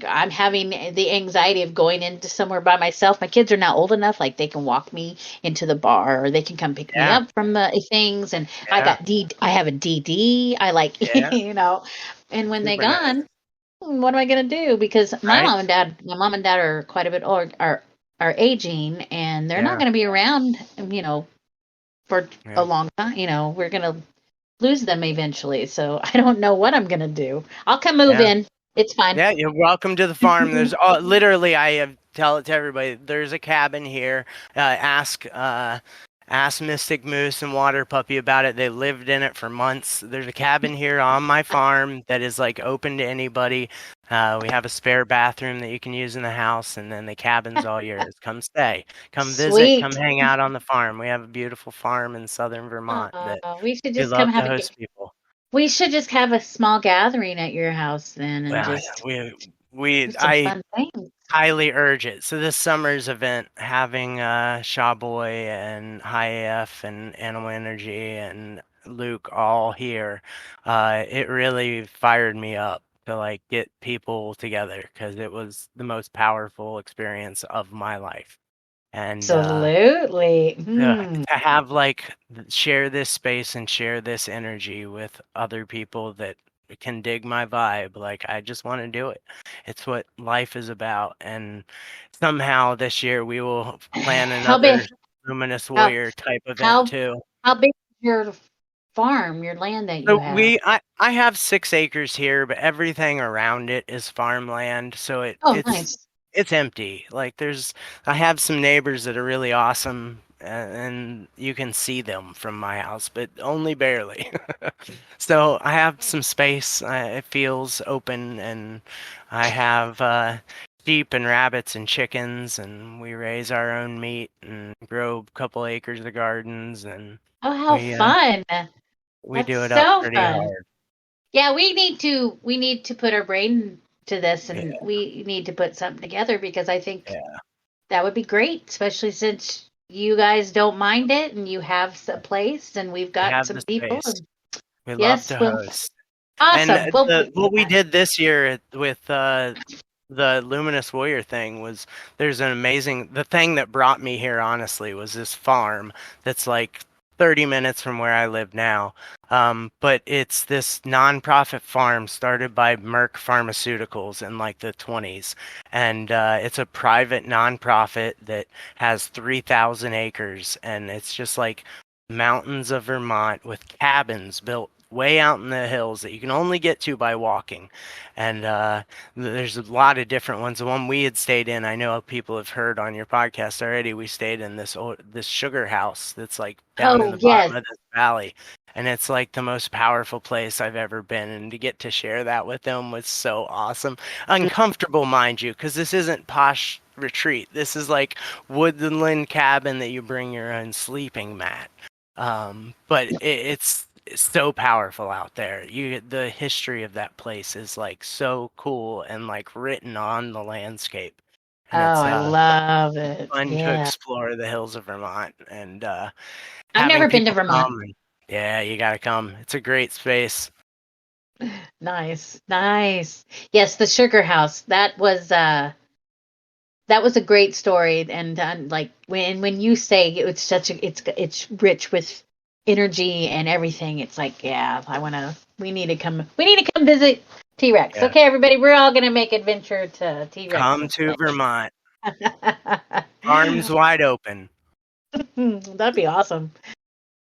I'm having the anxiety of going into somewhere by myself. My kids are now old enough, like they can walk me into the bar or they can come pick me yeah, up from the things. And yeah, I have a DD. I like, yeah, and when they super nice, gone, what am I gonna do? Because right? my mom and dad are quite a bit old, are aging, and they're not Yeah, gonna be around, for a yeah, long time. We're gonna lose them eventually. So I don't know what I'm gonna do. I'll come move yeah. in. It's fine. Yeah, you're welcome to the farm. There's literally, tell it to everybody. There's a cabin here. Ask Mystic Moose and Water Puppy about it. They lived in it for months. There's a cabin here on my farm that is like open to anybody. We have a spare bathroom that you can use in the house, and then the cabin's all yours. Come stay, come visit, come Sweet. hang out on the farm. We have a beautiful farm in southern Vermont that We should we just come love to have host people. we should just have a small gathering at your house then, and Well, just do some I fun things. highly urge it. So this summer's event, having Shawboy and High AF and Animal Energy and Luke all here, it really fired me up to like get people together because it was the most powerful experience of my life. And Absolutely. to have like share this space and share this energy with other people that can dig my vibe, like I just want to do it. It's what life is about, and somehow this year we will plan How big? another Luminous How Warrior type event how too. how big is your farm? Your land that you So have? I have 6 acres here, but everything around it is farmland. So Oh, nice. it's empty. Like I have some neighbors that are really awesome, and you can see them from my house, but only barely. So I have some space. It feels open, and I have sheep and rabbits and chickens, and we raise our own meat and grow a couple acres of gardens, and Oh, how we fun. we That's do it up so pretty fun. hard. Yeah, we need to put our brain to this, Yeah, and we need to put something together because I think yeah. that would be great, especially since you guys don't mind it and you have a place and we've We got have some the people. space. And We love yes, to well, host. And awesome. Well, what we did this year with the Luminous Warrior thing was the thing that brought me here honestly was this farm that's like 30 minutes from where I live now. But it's this nonprofit farm started by Merck Pharmaceuticals in like the 20s. And it's a private nonprofit that has 3,000 acres. And it's just like mountains of Vermont with cabins built way out in the hills that you can only get to by walking. And there's a lot of different ones. The one we had stayed in, I know people have heard on your podcast already. We stayed in this sugar house that's like down in oh, the yes. bottom of this valley. And it's like the most powerful place I've ever been. And to get to share that with them was so awesome. Uncomfortable, mind you, because this isn't posh retreat. This is like woodland cabin that you bring your own sleeping mat. But it's so powerful out there. The history of that place is like so cool and like written on the landscape. Oh, And it's I love it. fun to Yeah. explore the hills of Vermont and I've having never been to people Vermont. come. Yeah, you gotta come. It's a great space. Nice. Nice. Yes, the sugar house. That was a great story, and like when you say it's it's rich with energy and everything, it's like, yeah, we need to come visit T-Rex. Yeah. Okay, everybody, we're all gonna make adventure to T-Rex Come this to way. Vermont. Arms wide open. That'd be awesome.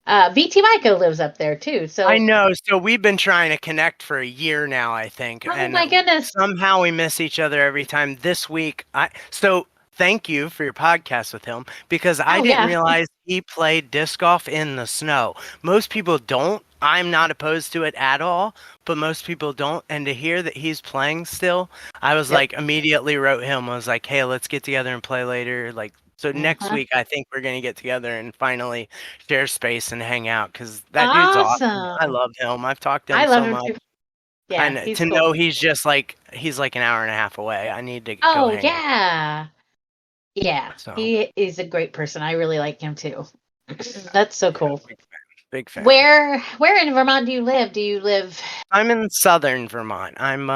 VT Michael lives up there too, I so know. So we've been trying to connect for a year now, I think, oh and my goodness. somehow we miss each other every time. This week, so thank you for your podcast with him because I Oh didn't yeah. realize he played disc golf in the snow. Most people don't. I'm not opposed to it at all, but most people don't. And to hear that he's playing still, I was Yep. like immediately wrote him. I was like, "Hey, let's get together and play later." Like so next Uh-huh. week, I think we're gonna get together and finally share space and hang out because that dude's awesome. I Awesome. love him. I've talked to I him love so him much. too. Yeah, And he's to cool. know he's like an hour and a half away. I need to go Oh hang out. yeah. Yeah, So he is a great person. I really like him too. That's so yeah, cool. big fan. Big fan. Where in Vermont do you live? Do you live? I'm in southern Vermont. I'm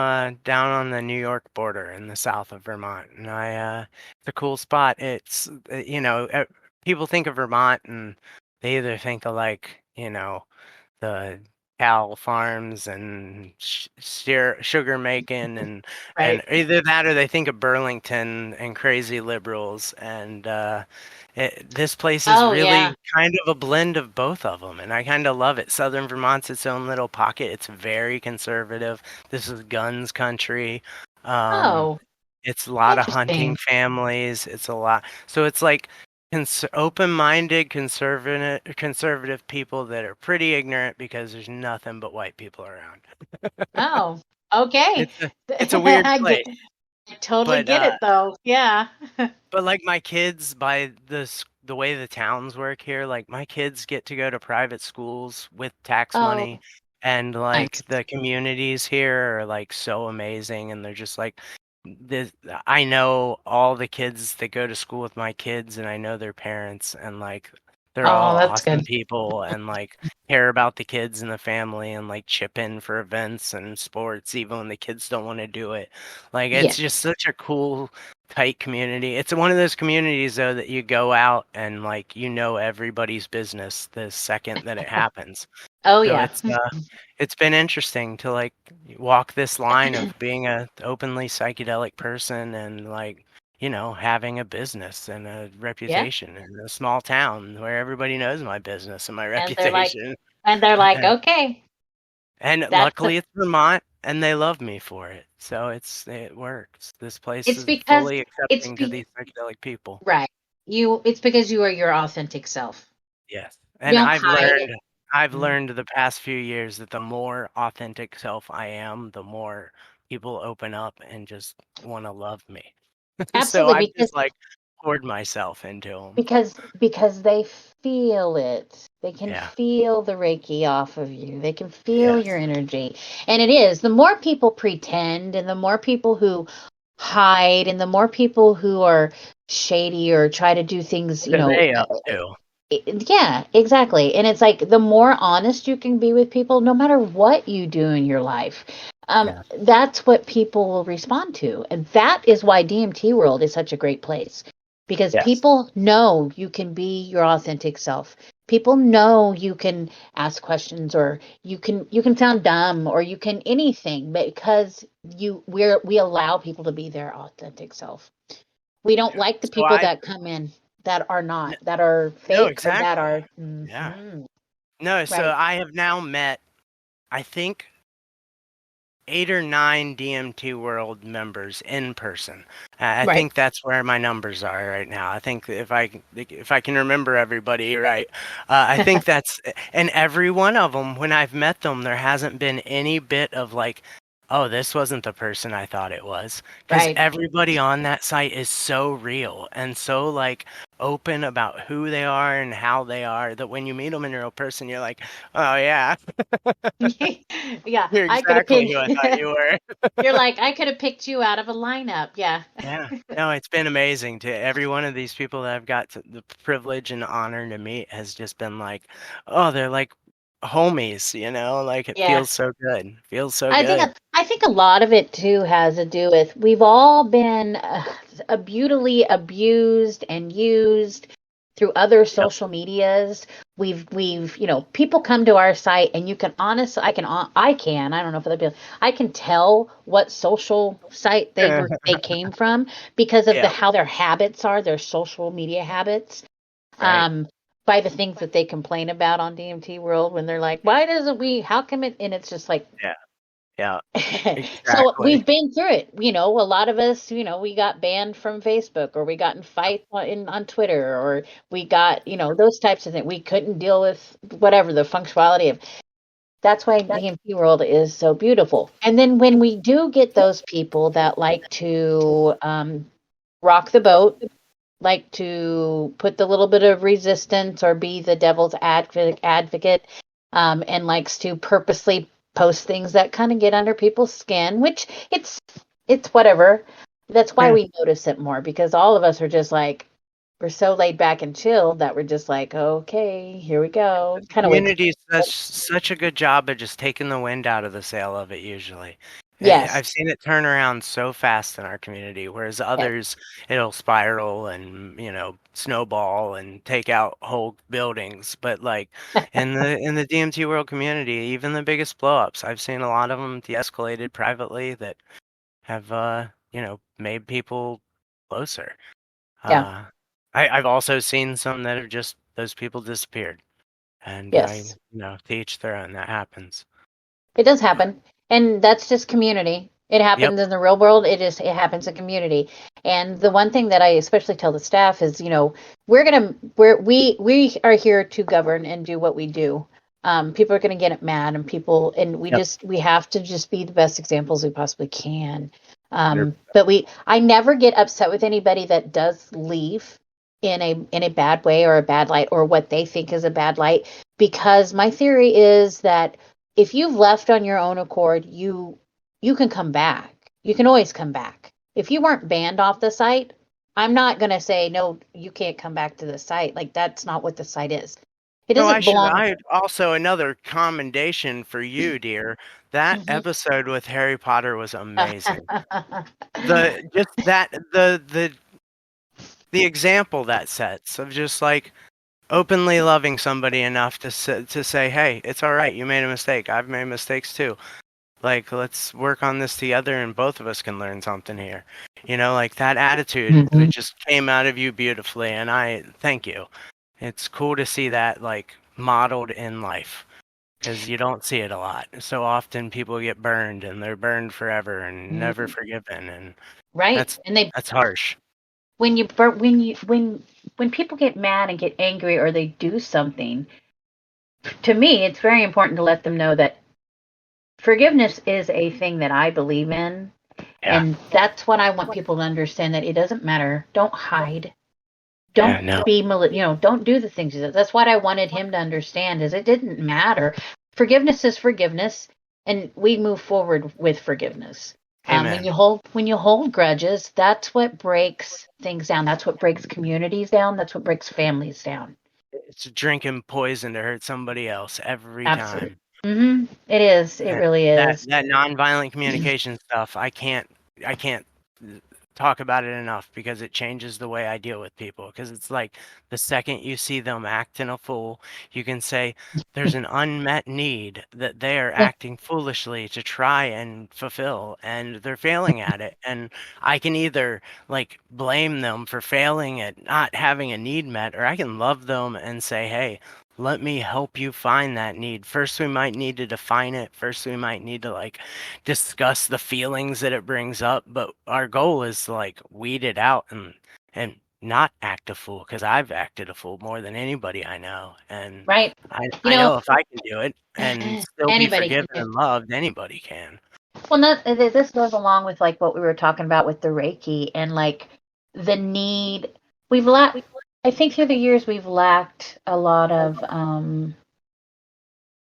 down on the New York border in the south of Vermont, and it's a cool spot. It's people think of Vermont and they either think of like the cow farms and sugar making and Right. either that or they think of Burlington and crazy liberals and this place is Oh yeah. really kind of a blend of both of them and I kind of love it. Southern Vermont's its own little pocket. It's very conservative. This is guns country. Um, Oh, it's a lot of hunting interesting. families. It's a lot. So it's like open-minded conservative people that are pretty ignorant because there's nothing but white people around. Oh, okay. It's a weird I place, totally but get it though. Yeah. like my kids by the way the towns work here, like my kids get to go to private schools with tax money Oh, and like nice. the communities here are like so amazing and they're just like this, I know all the kids that go to school with my kids and I know their parents and like they're Oh, all that's awesome good. people and like care about the kids and the family and like chip in for events and sports even when the kids don't want to do it. Like Yeah. it's just such a cool tight community. It's one of those communities though that you go out and like everybody's business the second that it happens. Oh So yeah. it's been interesting to like walk this line of being a openly psychedelic person and like having a business and a Yeah. reputation in a small town where everybody knows my business and my And they're like, reputation. and they're like, And okay. And luckily it's Vermont, and they love me for it. So it works. This place is fully accepting to these psychedelic people. Right. It's because you are your authentic self. Yes. And I've learned the past few years that the more authentic self I am, the more people open up and just want to love me. So Absolutely, I've just like poured myself into them. Because they feel it. They can feel the Reiki off of you. They can feel your energy. And it is, the more people pretend and the more people who hide and the more people who are shady or try to do things, yeah, exactly. And it's like the more honest you can be with people, no matter what you do in your life, that's what people will respond to. And that is why DMT World is such a great place, because people know you can be your authentic self. People know you can ask questions, or you can sound dumb, or you can anything, because we allow people to be their authentic self. We don't like the people that come in that are not, that are fake. No, exactly. Or that are No, right. So I have now met, I think, 8 or 9 DMT World members in person. I think that's where my numbers are right now. I think if I can remember everybody right, I think that's, and every one of them, when I've met them, there hasn't been any bit of like, oh, this wasn't the person I thought it was. Because everybody on that site is so real and so like open about who they are and how they are, that when you meet them in real person, you're like, oh yeah. Yeah. You're exactly who I thought you were. You're like, I could have picked you out of a lineup. Yeah. Yeah. No, it's been amazing. To every one of these people that I've got the privilege and honor to meet has just been like, oh, they're like homies, like it feels so good. Feels so good. I think a lot of it too has to do with, we've all been brutally abused and used through other social medias. We've people come to our site, and you can honestly, I don't know if other people, I can tell what social site they came from because of how their habits are, their social media habits. By the things that they complain about on DMT World, when they're like, why doesn't how come it, and it's just like, exactly. So we've been through it. A lot of us, we got banned from Facebook, or we got in fights on Twitter, or we got, those types of things. We couldn't deal with whatever the functionality of. That's why DMT World is so beautiful. And then when we do get those people that like to rock the boat, like to put the little bit of resistance or be the devil's advocate, and likes to purposely post things that kind of get under people's skin, which it's whatever. That's why we notice it more, because all of us are just like, we're so laid back and chilled that we're just like, okay, here we go. Kind of community does such a good job of just taking the wind out of the sail of it usually. Yes. I've seen it turn around so fast in our community, whereas others, it'll spiral and, snowball and take out whole buildings. But like in the DMT World community, even the biggest blowups, I've seen a lot of them de-escalated privately that have, made people closer. Yeah. I've also seen some that have just, those people disappeared. And, to each their own, that happens. It does happen. And that's just community. It happens in the real world. It happens in community. And the one thing that I especially tell the staff is, we are here to govern and do what we do. People are going to get mad, and we have to just be the best examples we possibly can. But I never get upset with anybody that does leave in a bad way or a bad light, or what they think is a bad light, because my theory is that if you've left on your own accord, you can come back. You can always come back. If you weren't banned off the site, I'm not going to say, no, you can't come back to the site. Like, that's not what the site is. It doesn't belong. Also, another commendation for you, dear. That episode with Harry Potter was amazing. The example that sets of just like openly loving somebody enough to say, hey, it's all right, you made a mistake, I've made mistakes too, like, let's work on this together and both of us can learn something here. Like that attitude that just came out of you beautifully, and I thank you. It's cool to see that like modeled in life, because you don't see it a lot. So often people get burned and they're burned forever and never forgiven, and Right. And that's harsh. when when people get mad and get angry or they do something, to me, it's very important to let them know that forgiveness is a thing that I believe in. Yeah. And that's what I want people to understand, that it doesn't matter. Don't hide. Yeah, Don't no. be, don't do the things. That's what I wanted him to understand, is it didn't matter. Forgiveness is forgiveness, and we move forward with forgiveness. Amen. When you hold grudges, that's what breaks things down. That's what breaks communities down. That's what breaks families down. It's drinking poison to hurt somebody else every Absolutely. time. It is. It And really is. that nonviolent communication stuff, I can't talk about it enough, because it changes the way I deal with people. Because it's like, the second you see them acting a fool, you can say there's an unmet need that they are Yeah. acting foolishly to try and fulfill, and they're failing at it. And I can either like blame them for failing at not having a need met, or I can love them and say, hey, let me help you find that need. First, we might need to define it. First, we might need to like discuss the feelings that it brings up. But our goal is to like weed it out and not act a fool, because I've acted a fool more than anybody I know. And Right. I know if I can do it and still be Anybody can forgiven do. and loved, anybody can. Well, this goes along with like what we were talking about with the Reiki and like the need. We've lacked. I think through the years we've lacked a lot of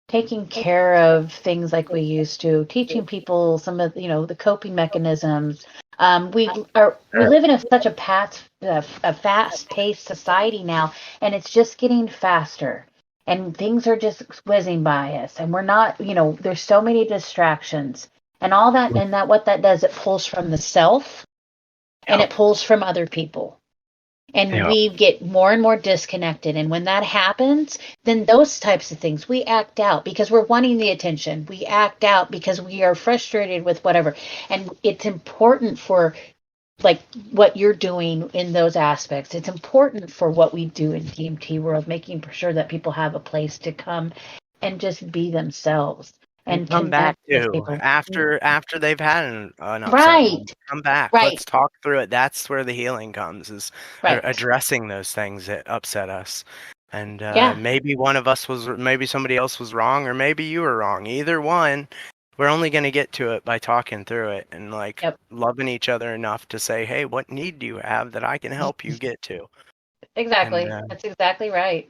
taking care of things like we used to, teaching people some of the coping mechanisms. We live in such a fast-paced society now, and it's just getting faster, and things are just whizzing by us, and we're not, there's so many distractions and all that, and that what that does, it pulls from the self and it pulls from other people. And Yeah. we get more and more disconnected. And when that happens, then those types of things, we act out because we're wanting the attention. We act out because we are frustrated with whatever. And it's important for like what you're doing in those aspects. It's important for what we do in DMT world, making sure that people have a place to come and just be themselves And and come back connect with too people. after they've had an upset moment. Right. Come back. Right. Let's talk through it. That's where the healing comes, is Right. addressing those things that upset us. And Yeah. maybe maybe somebody else was wrong, or maybe you were wrong. Either one, we're only going to get to it by talking through it and like loving each other enough to say, hey, what need do you have that I can help you get to? Exactly. And That's exactly right.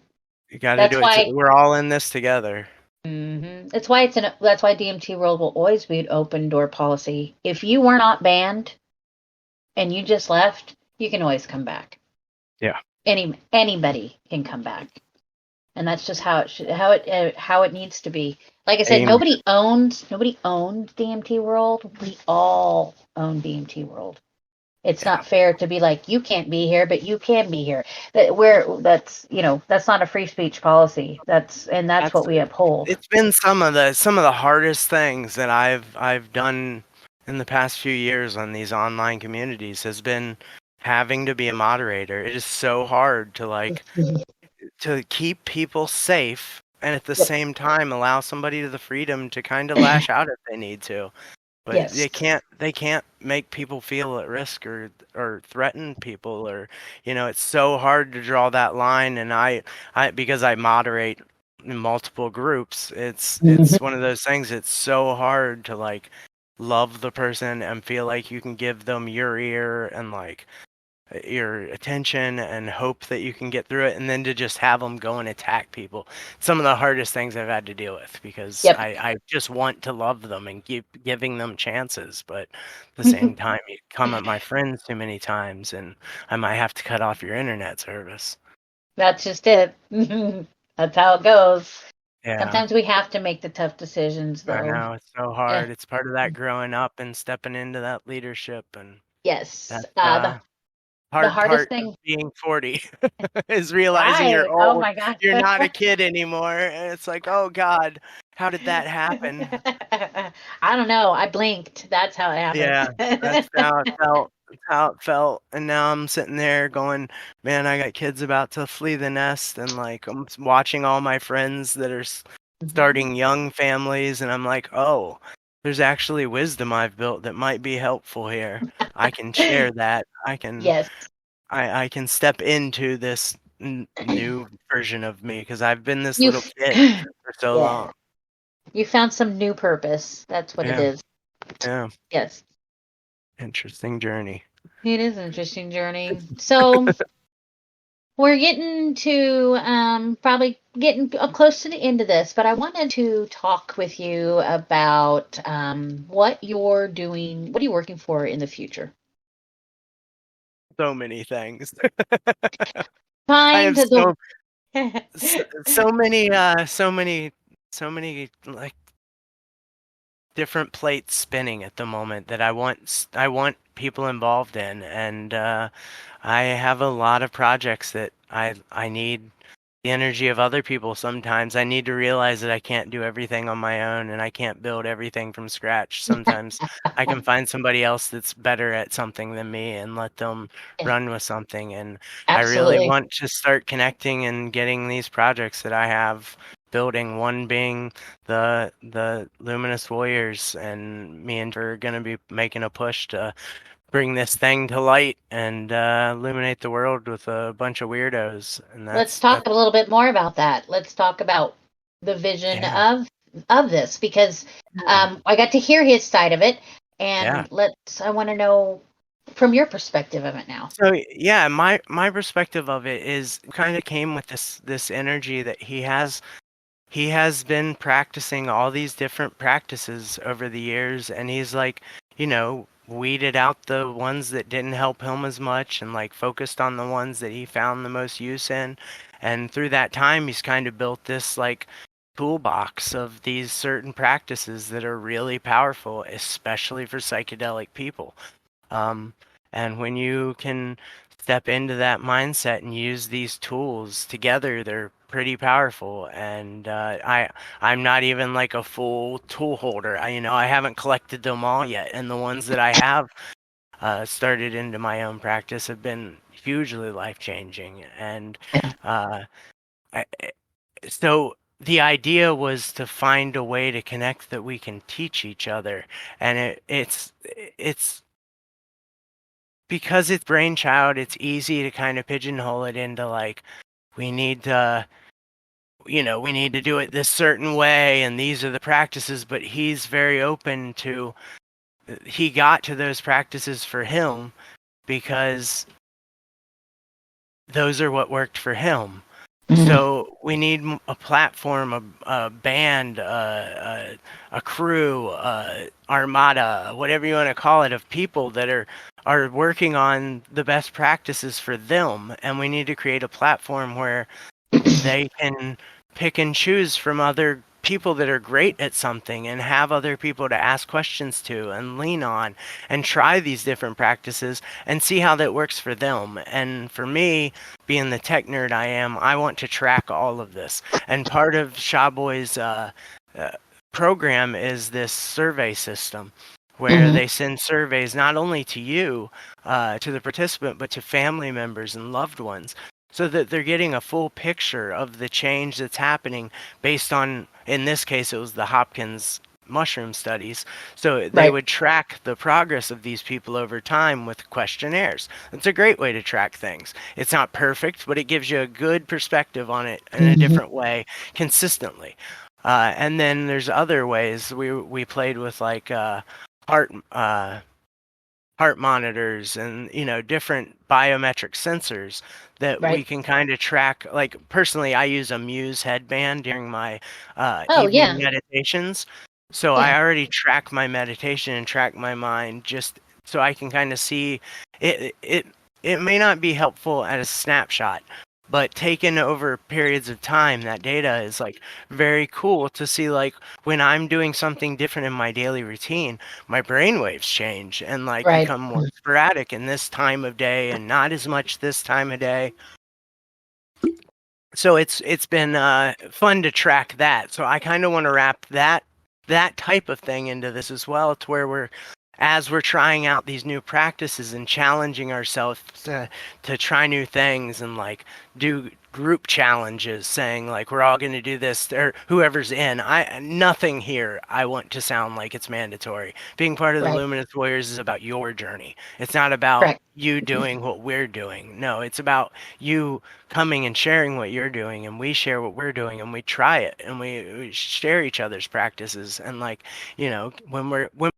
you got to That's do it. why. We're all in this together. That's why that's why DMT World will always be an open door policy. If you were not banned and you just left, you can always come back. Yeah. Anybody can come back, and that's just how it needs to be. Like I said, Amen. nobody owns DMT World. We all own DMT World. It's not fair to be like, you can't be here, but you can be here. That's not a free speech policy. That's what we uphold. It's been some of the hardest things that I've done in the past few years on these online communities, has been having to be a moderator. It is so hard to keep people safe and at the same time allow somebody the freedom to kind of lash out if they need to. But Yes. they can't make people feel at risk or threaten people, or it's so hard to draw that line. And I because I moderate in multiple groups, it's one of those things. It's so hard to like love the person and feel like you can give them your ear and like your attention and hope that you can get through it, and then to just have them go and attack people. Some of the hardest things I've had to deal with, because I just want to love them and keep giving them chances, but at the same time, you come at my friends too many times and I might have to cut off your internet service. That's just it. That's how it goes. Yeah. Sometimes we have to make the tough decisions, though. I know, it's so hard. It's part of that growing up and stepping into that leadership. And yes, the hardest part thing of being 40 is realizing you're old. Oh my God. You're not a kid anymore. And it's like, oh God, how did that happen? I don't know. I blinked. That's how it happened. Yeah, that's how it felt. And now I'm sitting there going, man, I got kids about to flee the nest, and like I'm watching all my friends that are starting young families, and I'm like, oh, there's actually wisdom I've built that might be helpful here. I can share that. I can step into this new version of me, because I've been this little kid for so long. You found some new purpose. That's what it is. Yeah. Yes. Interesting journey. It is an interesting journey. So we're getting to probably getting up close to the end of this, but I wanted to talk with you about what you're doing. What are you working for in the future? So many things. I have so many like different plates spinning at the moment that I want people involved in, and I have a lot of projects that I need the energy of other people. Sometimes I need to realize that I can't do everything on my own, and I can't build everything from scratch. Sometimes I can find somebody else that's better at something than me and let them run with something. And I really want to start connecting and getting these projects that I have building, one being the Luminous Warriors, and me and her are going to be making a push to bring this thing to light and illuminate the world with a bunch of weirdos. And let's talk a little bit more about that. Let's talk about the vision of this, because I got to hear his side of it, and I want to know from your perspective of it now. So yeah, my perspective of it is kind of came with this energy that he has. He has been practicing all these different practices over the years, and he's like, weeded out the ones that didn't help him as much, and like focused on the ones that he found the most use in. And through that time, he's kind of built this like toolbox of these certain practices that are really powerful, especially for psychedelic people. And when you can step into that mindset and use these tools together, they're pretty powerful. And I'm not even like a full tool holder. I haven't collected them all yet, and the ones that I have started into my own practice have been hugely life-changing. And so the idea was to find a way to connect that we can teach each other, and it's because it's brainchild, it's easy to kind of pigeonhole it into like, we need to do it this certain way, and these are the practices. But he's very open to, he got to those practices for him because those are what worked for him. So we need a platform, a band, a crew, armada, whatever you want to call it, of people that are working on the best practices for them. And we need to create a platform where they can pick and choose from other people that are great at something, and have other people to ask questions to and lean on, and try these different practices and see how that works for them. And for me, being the tech nerd I am, I want to track all of this. And part of Shaboy's program is this survey system, where they send surveys not only to you, to the participant, but to family members and loved ones, so that they're getting a full picture of the change that's happening based on, in this case, it was the Hopkins mushroom studies. So they would track the progress of these people over time with questionnaires. It's a great way to track things. It's not perfect, but it gives you a good perspective on it in a different way consistently. And then there's other ways. We played with like heart monitors and different biometric sensors that we can kind of track. Like personally, I use a Muse headband during my evening meditations, so I already track my meditation and track my mind, just so I can kind of see it. It may not be helpful at a snapshot, but taken over periods of time, that data is like very cool to see. Like when I'm doing something different in my daily routine, my brain waves change and like become more sporadic in this time of day and not as much this time of day. So it's been fun to track that. So I kind of want to wrap that type of thing into this as well, to where as we're trying out these new practices and challenging ourselves to try new things and like do group challenges saying like we're all going to do this, or whoever's in. Nothing here I want to sound like it's mandatory. Being part of the Right. Luminous Warriors is about your journey. It's not about Correct. you doing what we're doing. No, it's about you coming and sharing what you're doing, and we share what we're doing, and we try it, and we share each other's practices. And like, when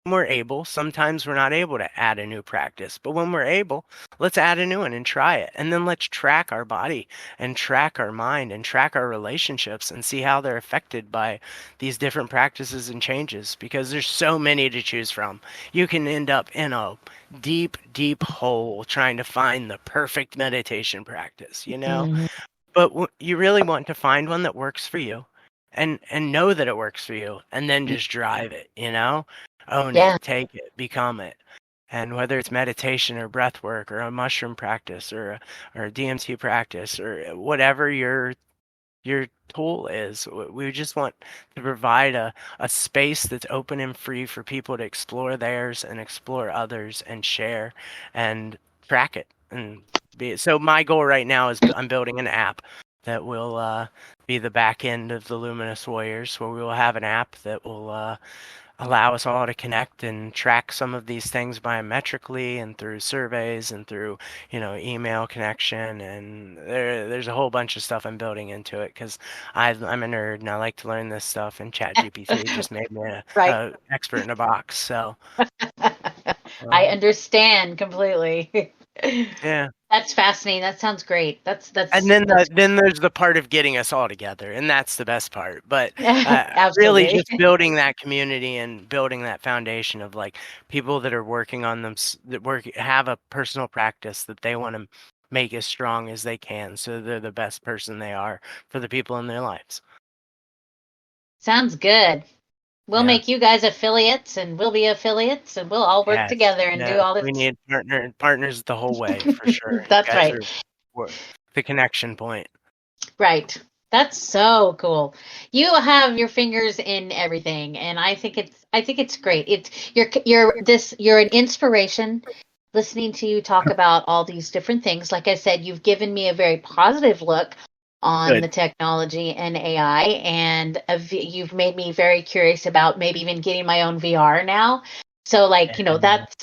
we're able, sometimes we're not able to add a new practice, but when we're able, let's add a new one and try it. And then let's track our body and track our mind and track our relationships and see how they're affected by these different practices and changes, because there's so many to choose from. You can end up in a deep, deep hole trying to find the perfect meditation practice, Hmm. But you really want to find one that works for you, and know that it works for you, and then just drive it. Own it, Yeah. take it, become it. And whether it's meditation or breath work or a mushroom practice or a DMT practice or whatever your tool is, we just want to provide a space that's open and free for people to explore theirs and explore others and share and track it. And so my goal right now is I'm building an app that will be the back end of the Luminous Warriors, where we will have an app that will allow us all to connect and track some of these things biometrically and through surveys and through email connection. And there's a whole bunch of stuff I'm building into it because I'm a nerd and I like to learn this stuff, and ChatGPT just made me Right. a expert in a box. So I um, understand completely. yeah. That's fascinating. That sounds great. That's And that's then that's then there's the part of getting us all together, and that's the best part. But really, absolutely. just building that community and building that foundation of like people that are working on them, that have a personal practice that they want to make as strong as they can, so they're the best person they are for the people in their lives. Sounds good. We'll Yeah. make you guys affiliates and we'll be affiliates and we'll all work Yes. together and do Yes. all We this. need partners the whole way for sure. You That's guys right. are the connection point. Right. That's so cool. You have your fingers in everything, and I think it's great. You're an inspiration listening to you talk about all these different things. Like I said, you've given me a very positive look on Good. the technology and AI, and you've made me very curious about maybe even getting my own VR now. So, like, And that's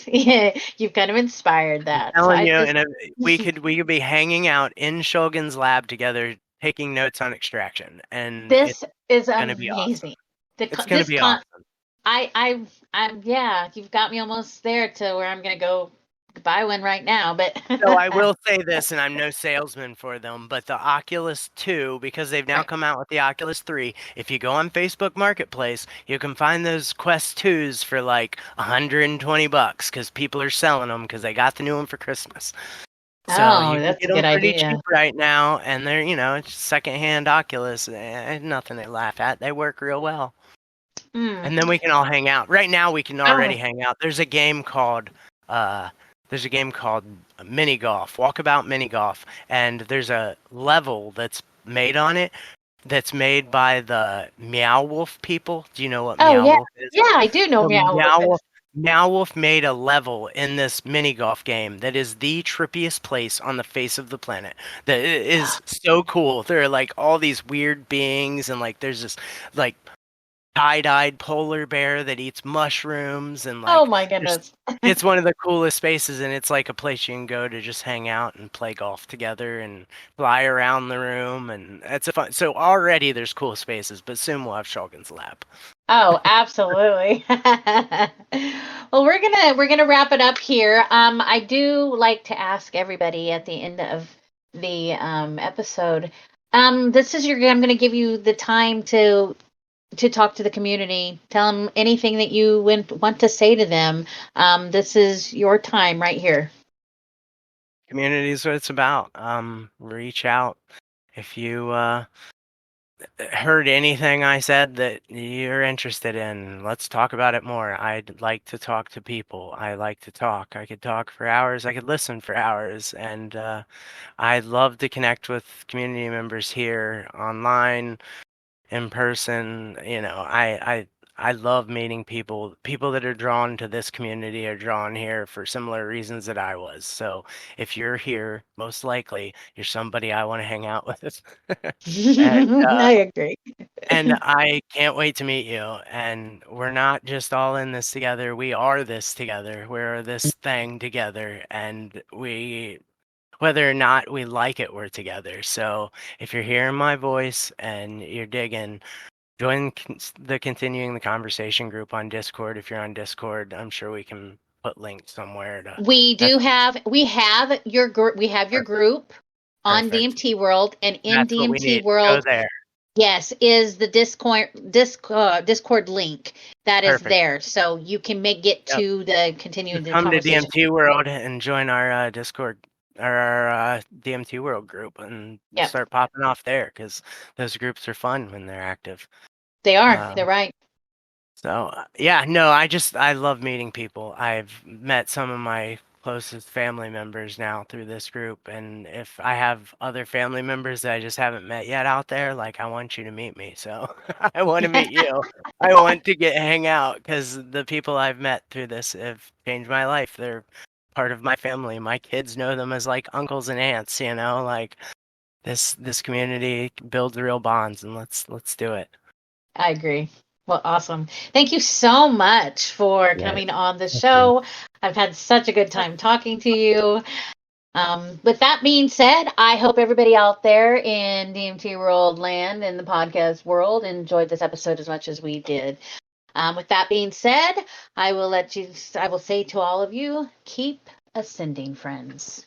you've kind of inspired that. So telling I you, just, and we could be hanging out in Shogun's lab together, taking notes on extraction, and it's this is gonna be awesome. amazing. It's gonna be awesome. I'm yeah, you've got me almost there to where I'm gonna go buy one right now, but So I will say this, and I'm no salesman for them, but the Oculus 2, because they've now right. come out with the Oculus 3, if you go on Facebook Marketplace, you can find those Quest 2s for like $120 because people are selling them because they got the new one for Christmas. So Oh, you can that's get a them good pretty idea. cheap right now, and they're, it's secondhand Oculus. Nothing to laugh at. They work real well. Hmm. And then we can all hang out. Right now, we can already Oh, hang out. Uh, there's a game called Mini Golf, Walkabout Mini Golf, and there's a level that's made on it that's made by the Meow Wolf people. Do you know what oh Meow yeah, Wolf is? yeah. I do know So Meow Wolf. Meow Wolf made a level in this mini golf game that is the trippiest place on the face of the planet. That is so cool. There are like all these weird beings, and like there's this like tie-dyed polar bear that eats mushrooms, and Oh like my just goodness. it's one of the coolest spaces, and it's like a place you can go to just hang out and play golf together and fly around the room, and it's a fun. So already there's cool spaces, but soon we'll have Shulgin's lab. Oh, absolutely. Well, we're gonna wrap it up here. I do like to ask everybody at the end of the episode. This is your. I'm gonna give you the time to talk to the community. Tell them anything that you want to say to them. This is your time right here. Community is what it's about. Reach out if you heard anything I said that you're interested in. Let's talk about it more. I'd like to talk to people. I like to talk. I could talk for hours. I could listen for hours. And I'd love to connect with community members here online, in person. I love meeting people. People that are drawn to this community are drawn here for similar reasons that I was. So if you're here, most likely you're somebody I want to hang out with. And I agree. and I can't wait to meet you. And we're not just all in this together. We are this together. We're this thing together. And whether or not we like it, we're together. So if you're hearing my voice and you're digging, join the Continuing the Conversation group on Discord. If you're on Discord, I'm sure we can put links somewhere to. We have your group. We have your group on Perfect. DMT World, and in That's what we DMT need. Go World, there. yes, is the Discord link that is Perfect. there, so you can get to the Continuing the Come to Conversation. DMT World and join our Discord or our DMT World group and start popping off there, because those groups are fun when they're active. They are. They're right. So yeah, no, I love meeting people. I've met some of my closest family members now through this group, and if I have other family members that I just haven't met yet out there, like, I want you to meet me. So I want to meet you. I want to hang out, because the people I've met through this have changed my life. They're part of my family. My kids know them as like uncles and aunts, like this community builds real bonds, and let's do it. I agree. Well, awesome. Thank you so much for coming on the show. I've had such a good time talking to you. With that being said, I hope everybody out there in DMT World land and the podcast world enjoyed this episode as much as we did. With that being said, I will say to all of you, keep ascending, friends.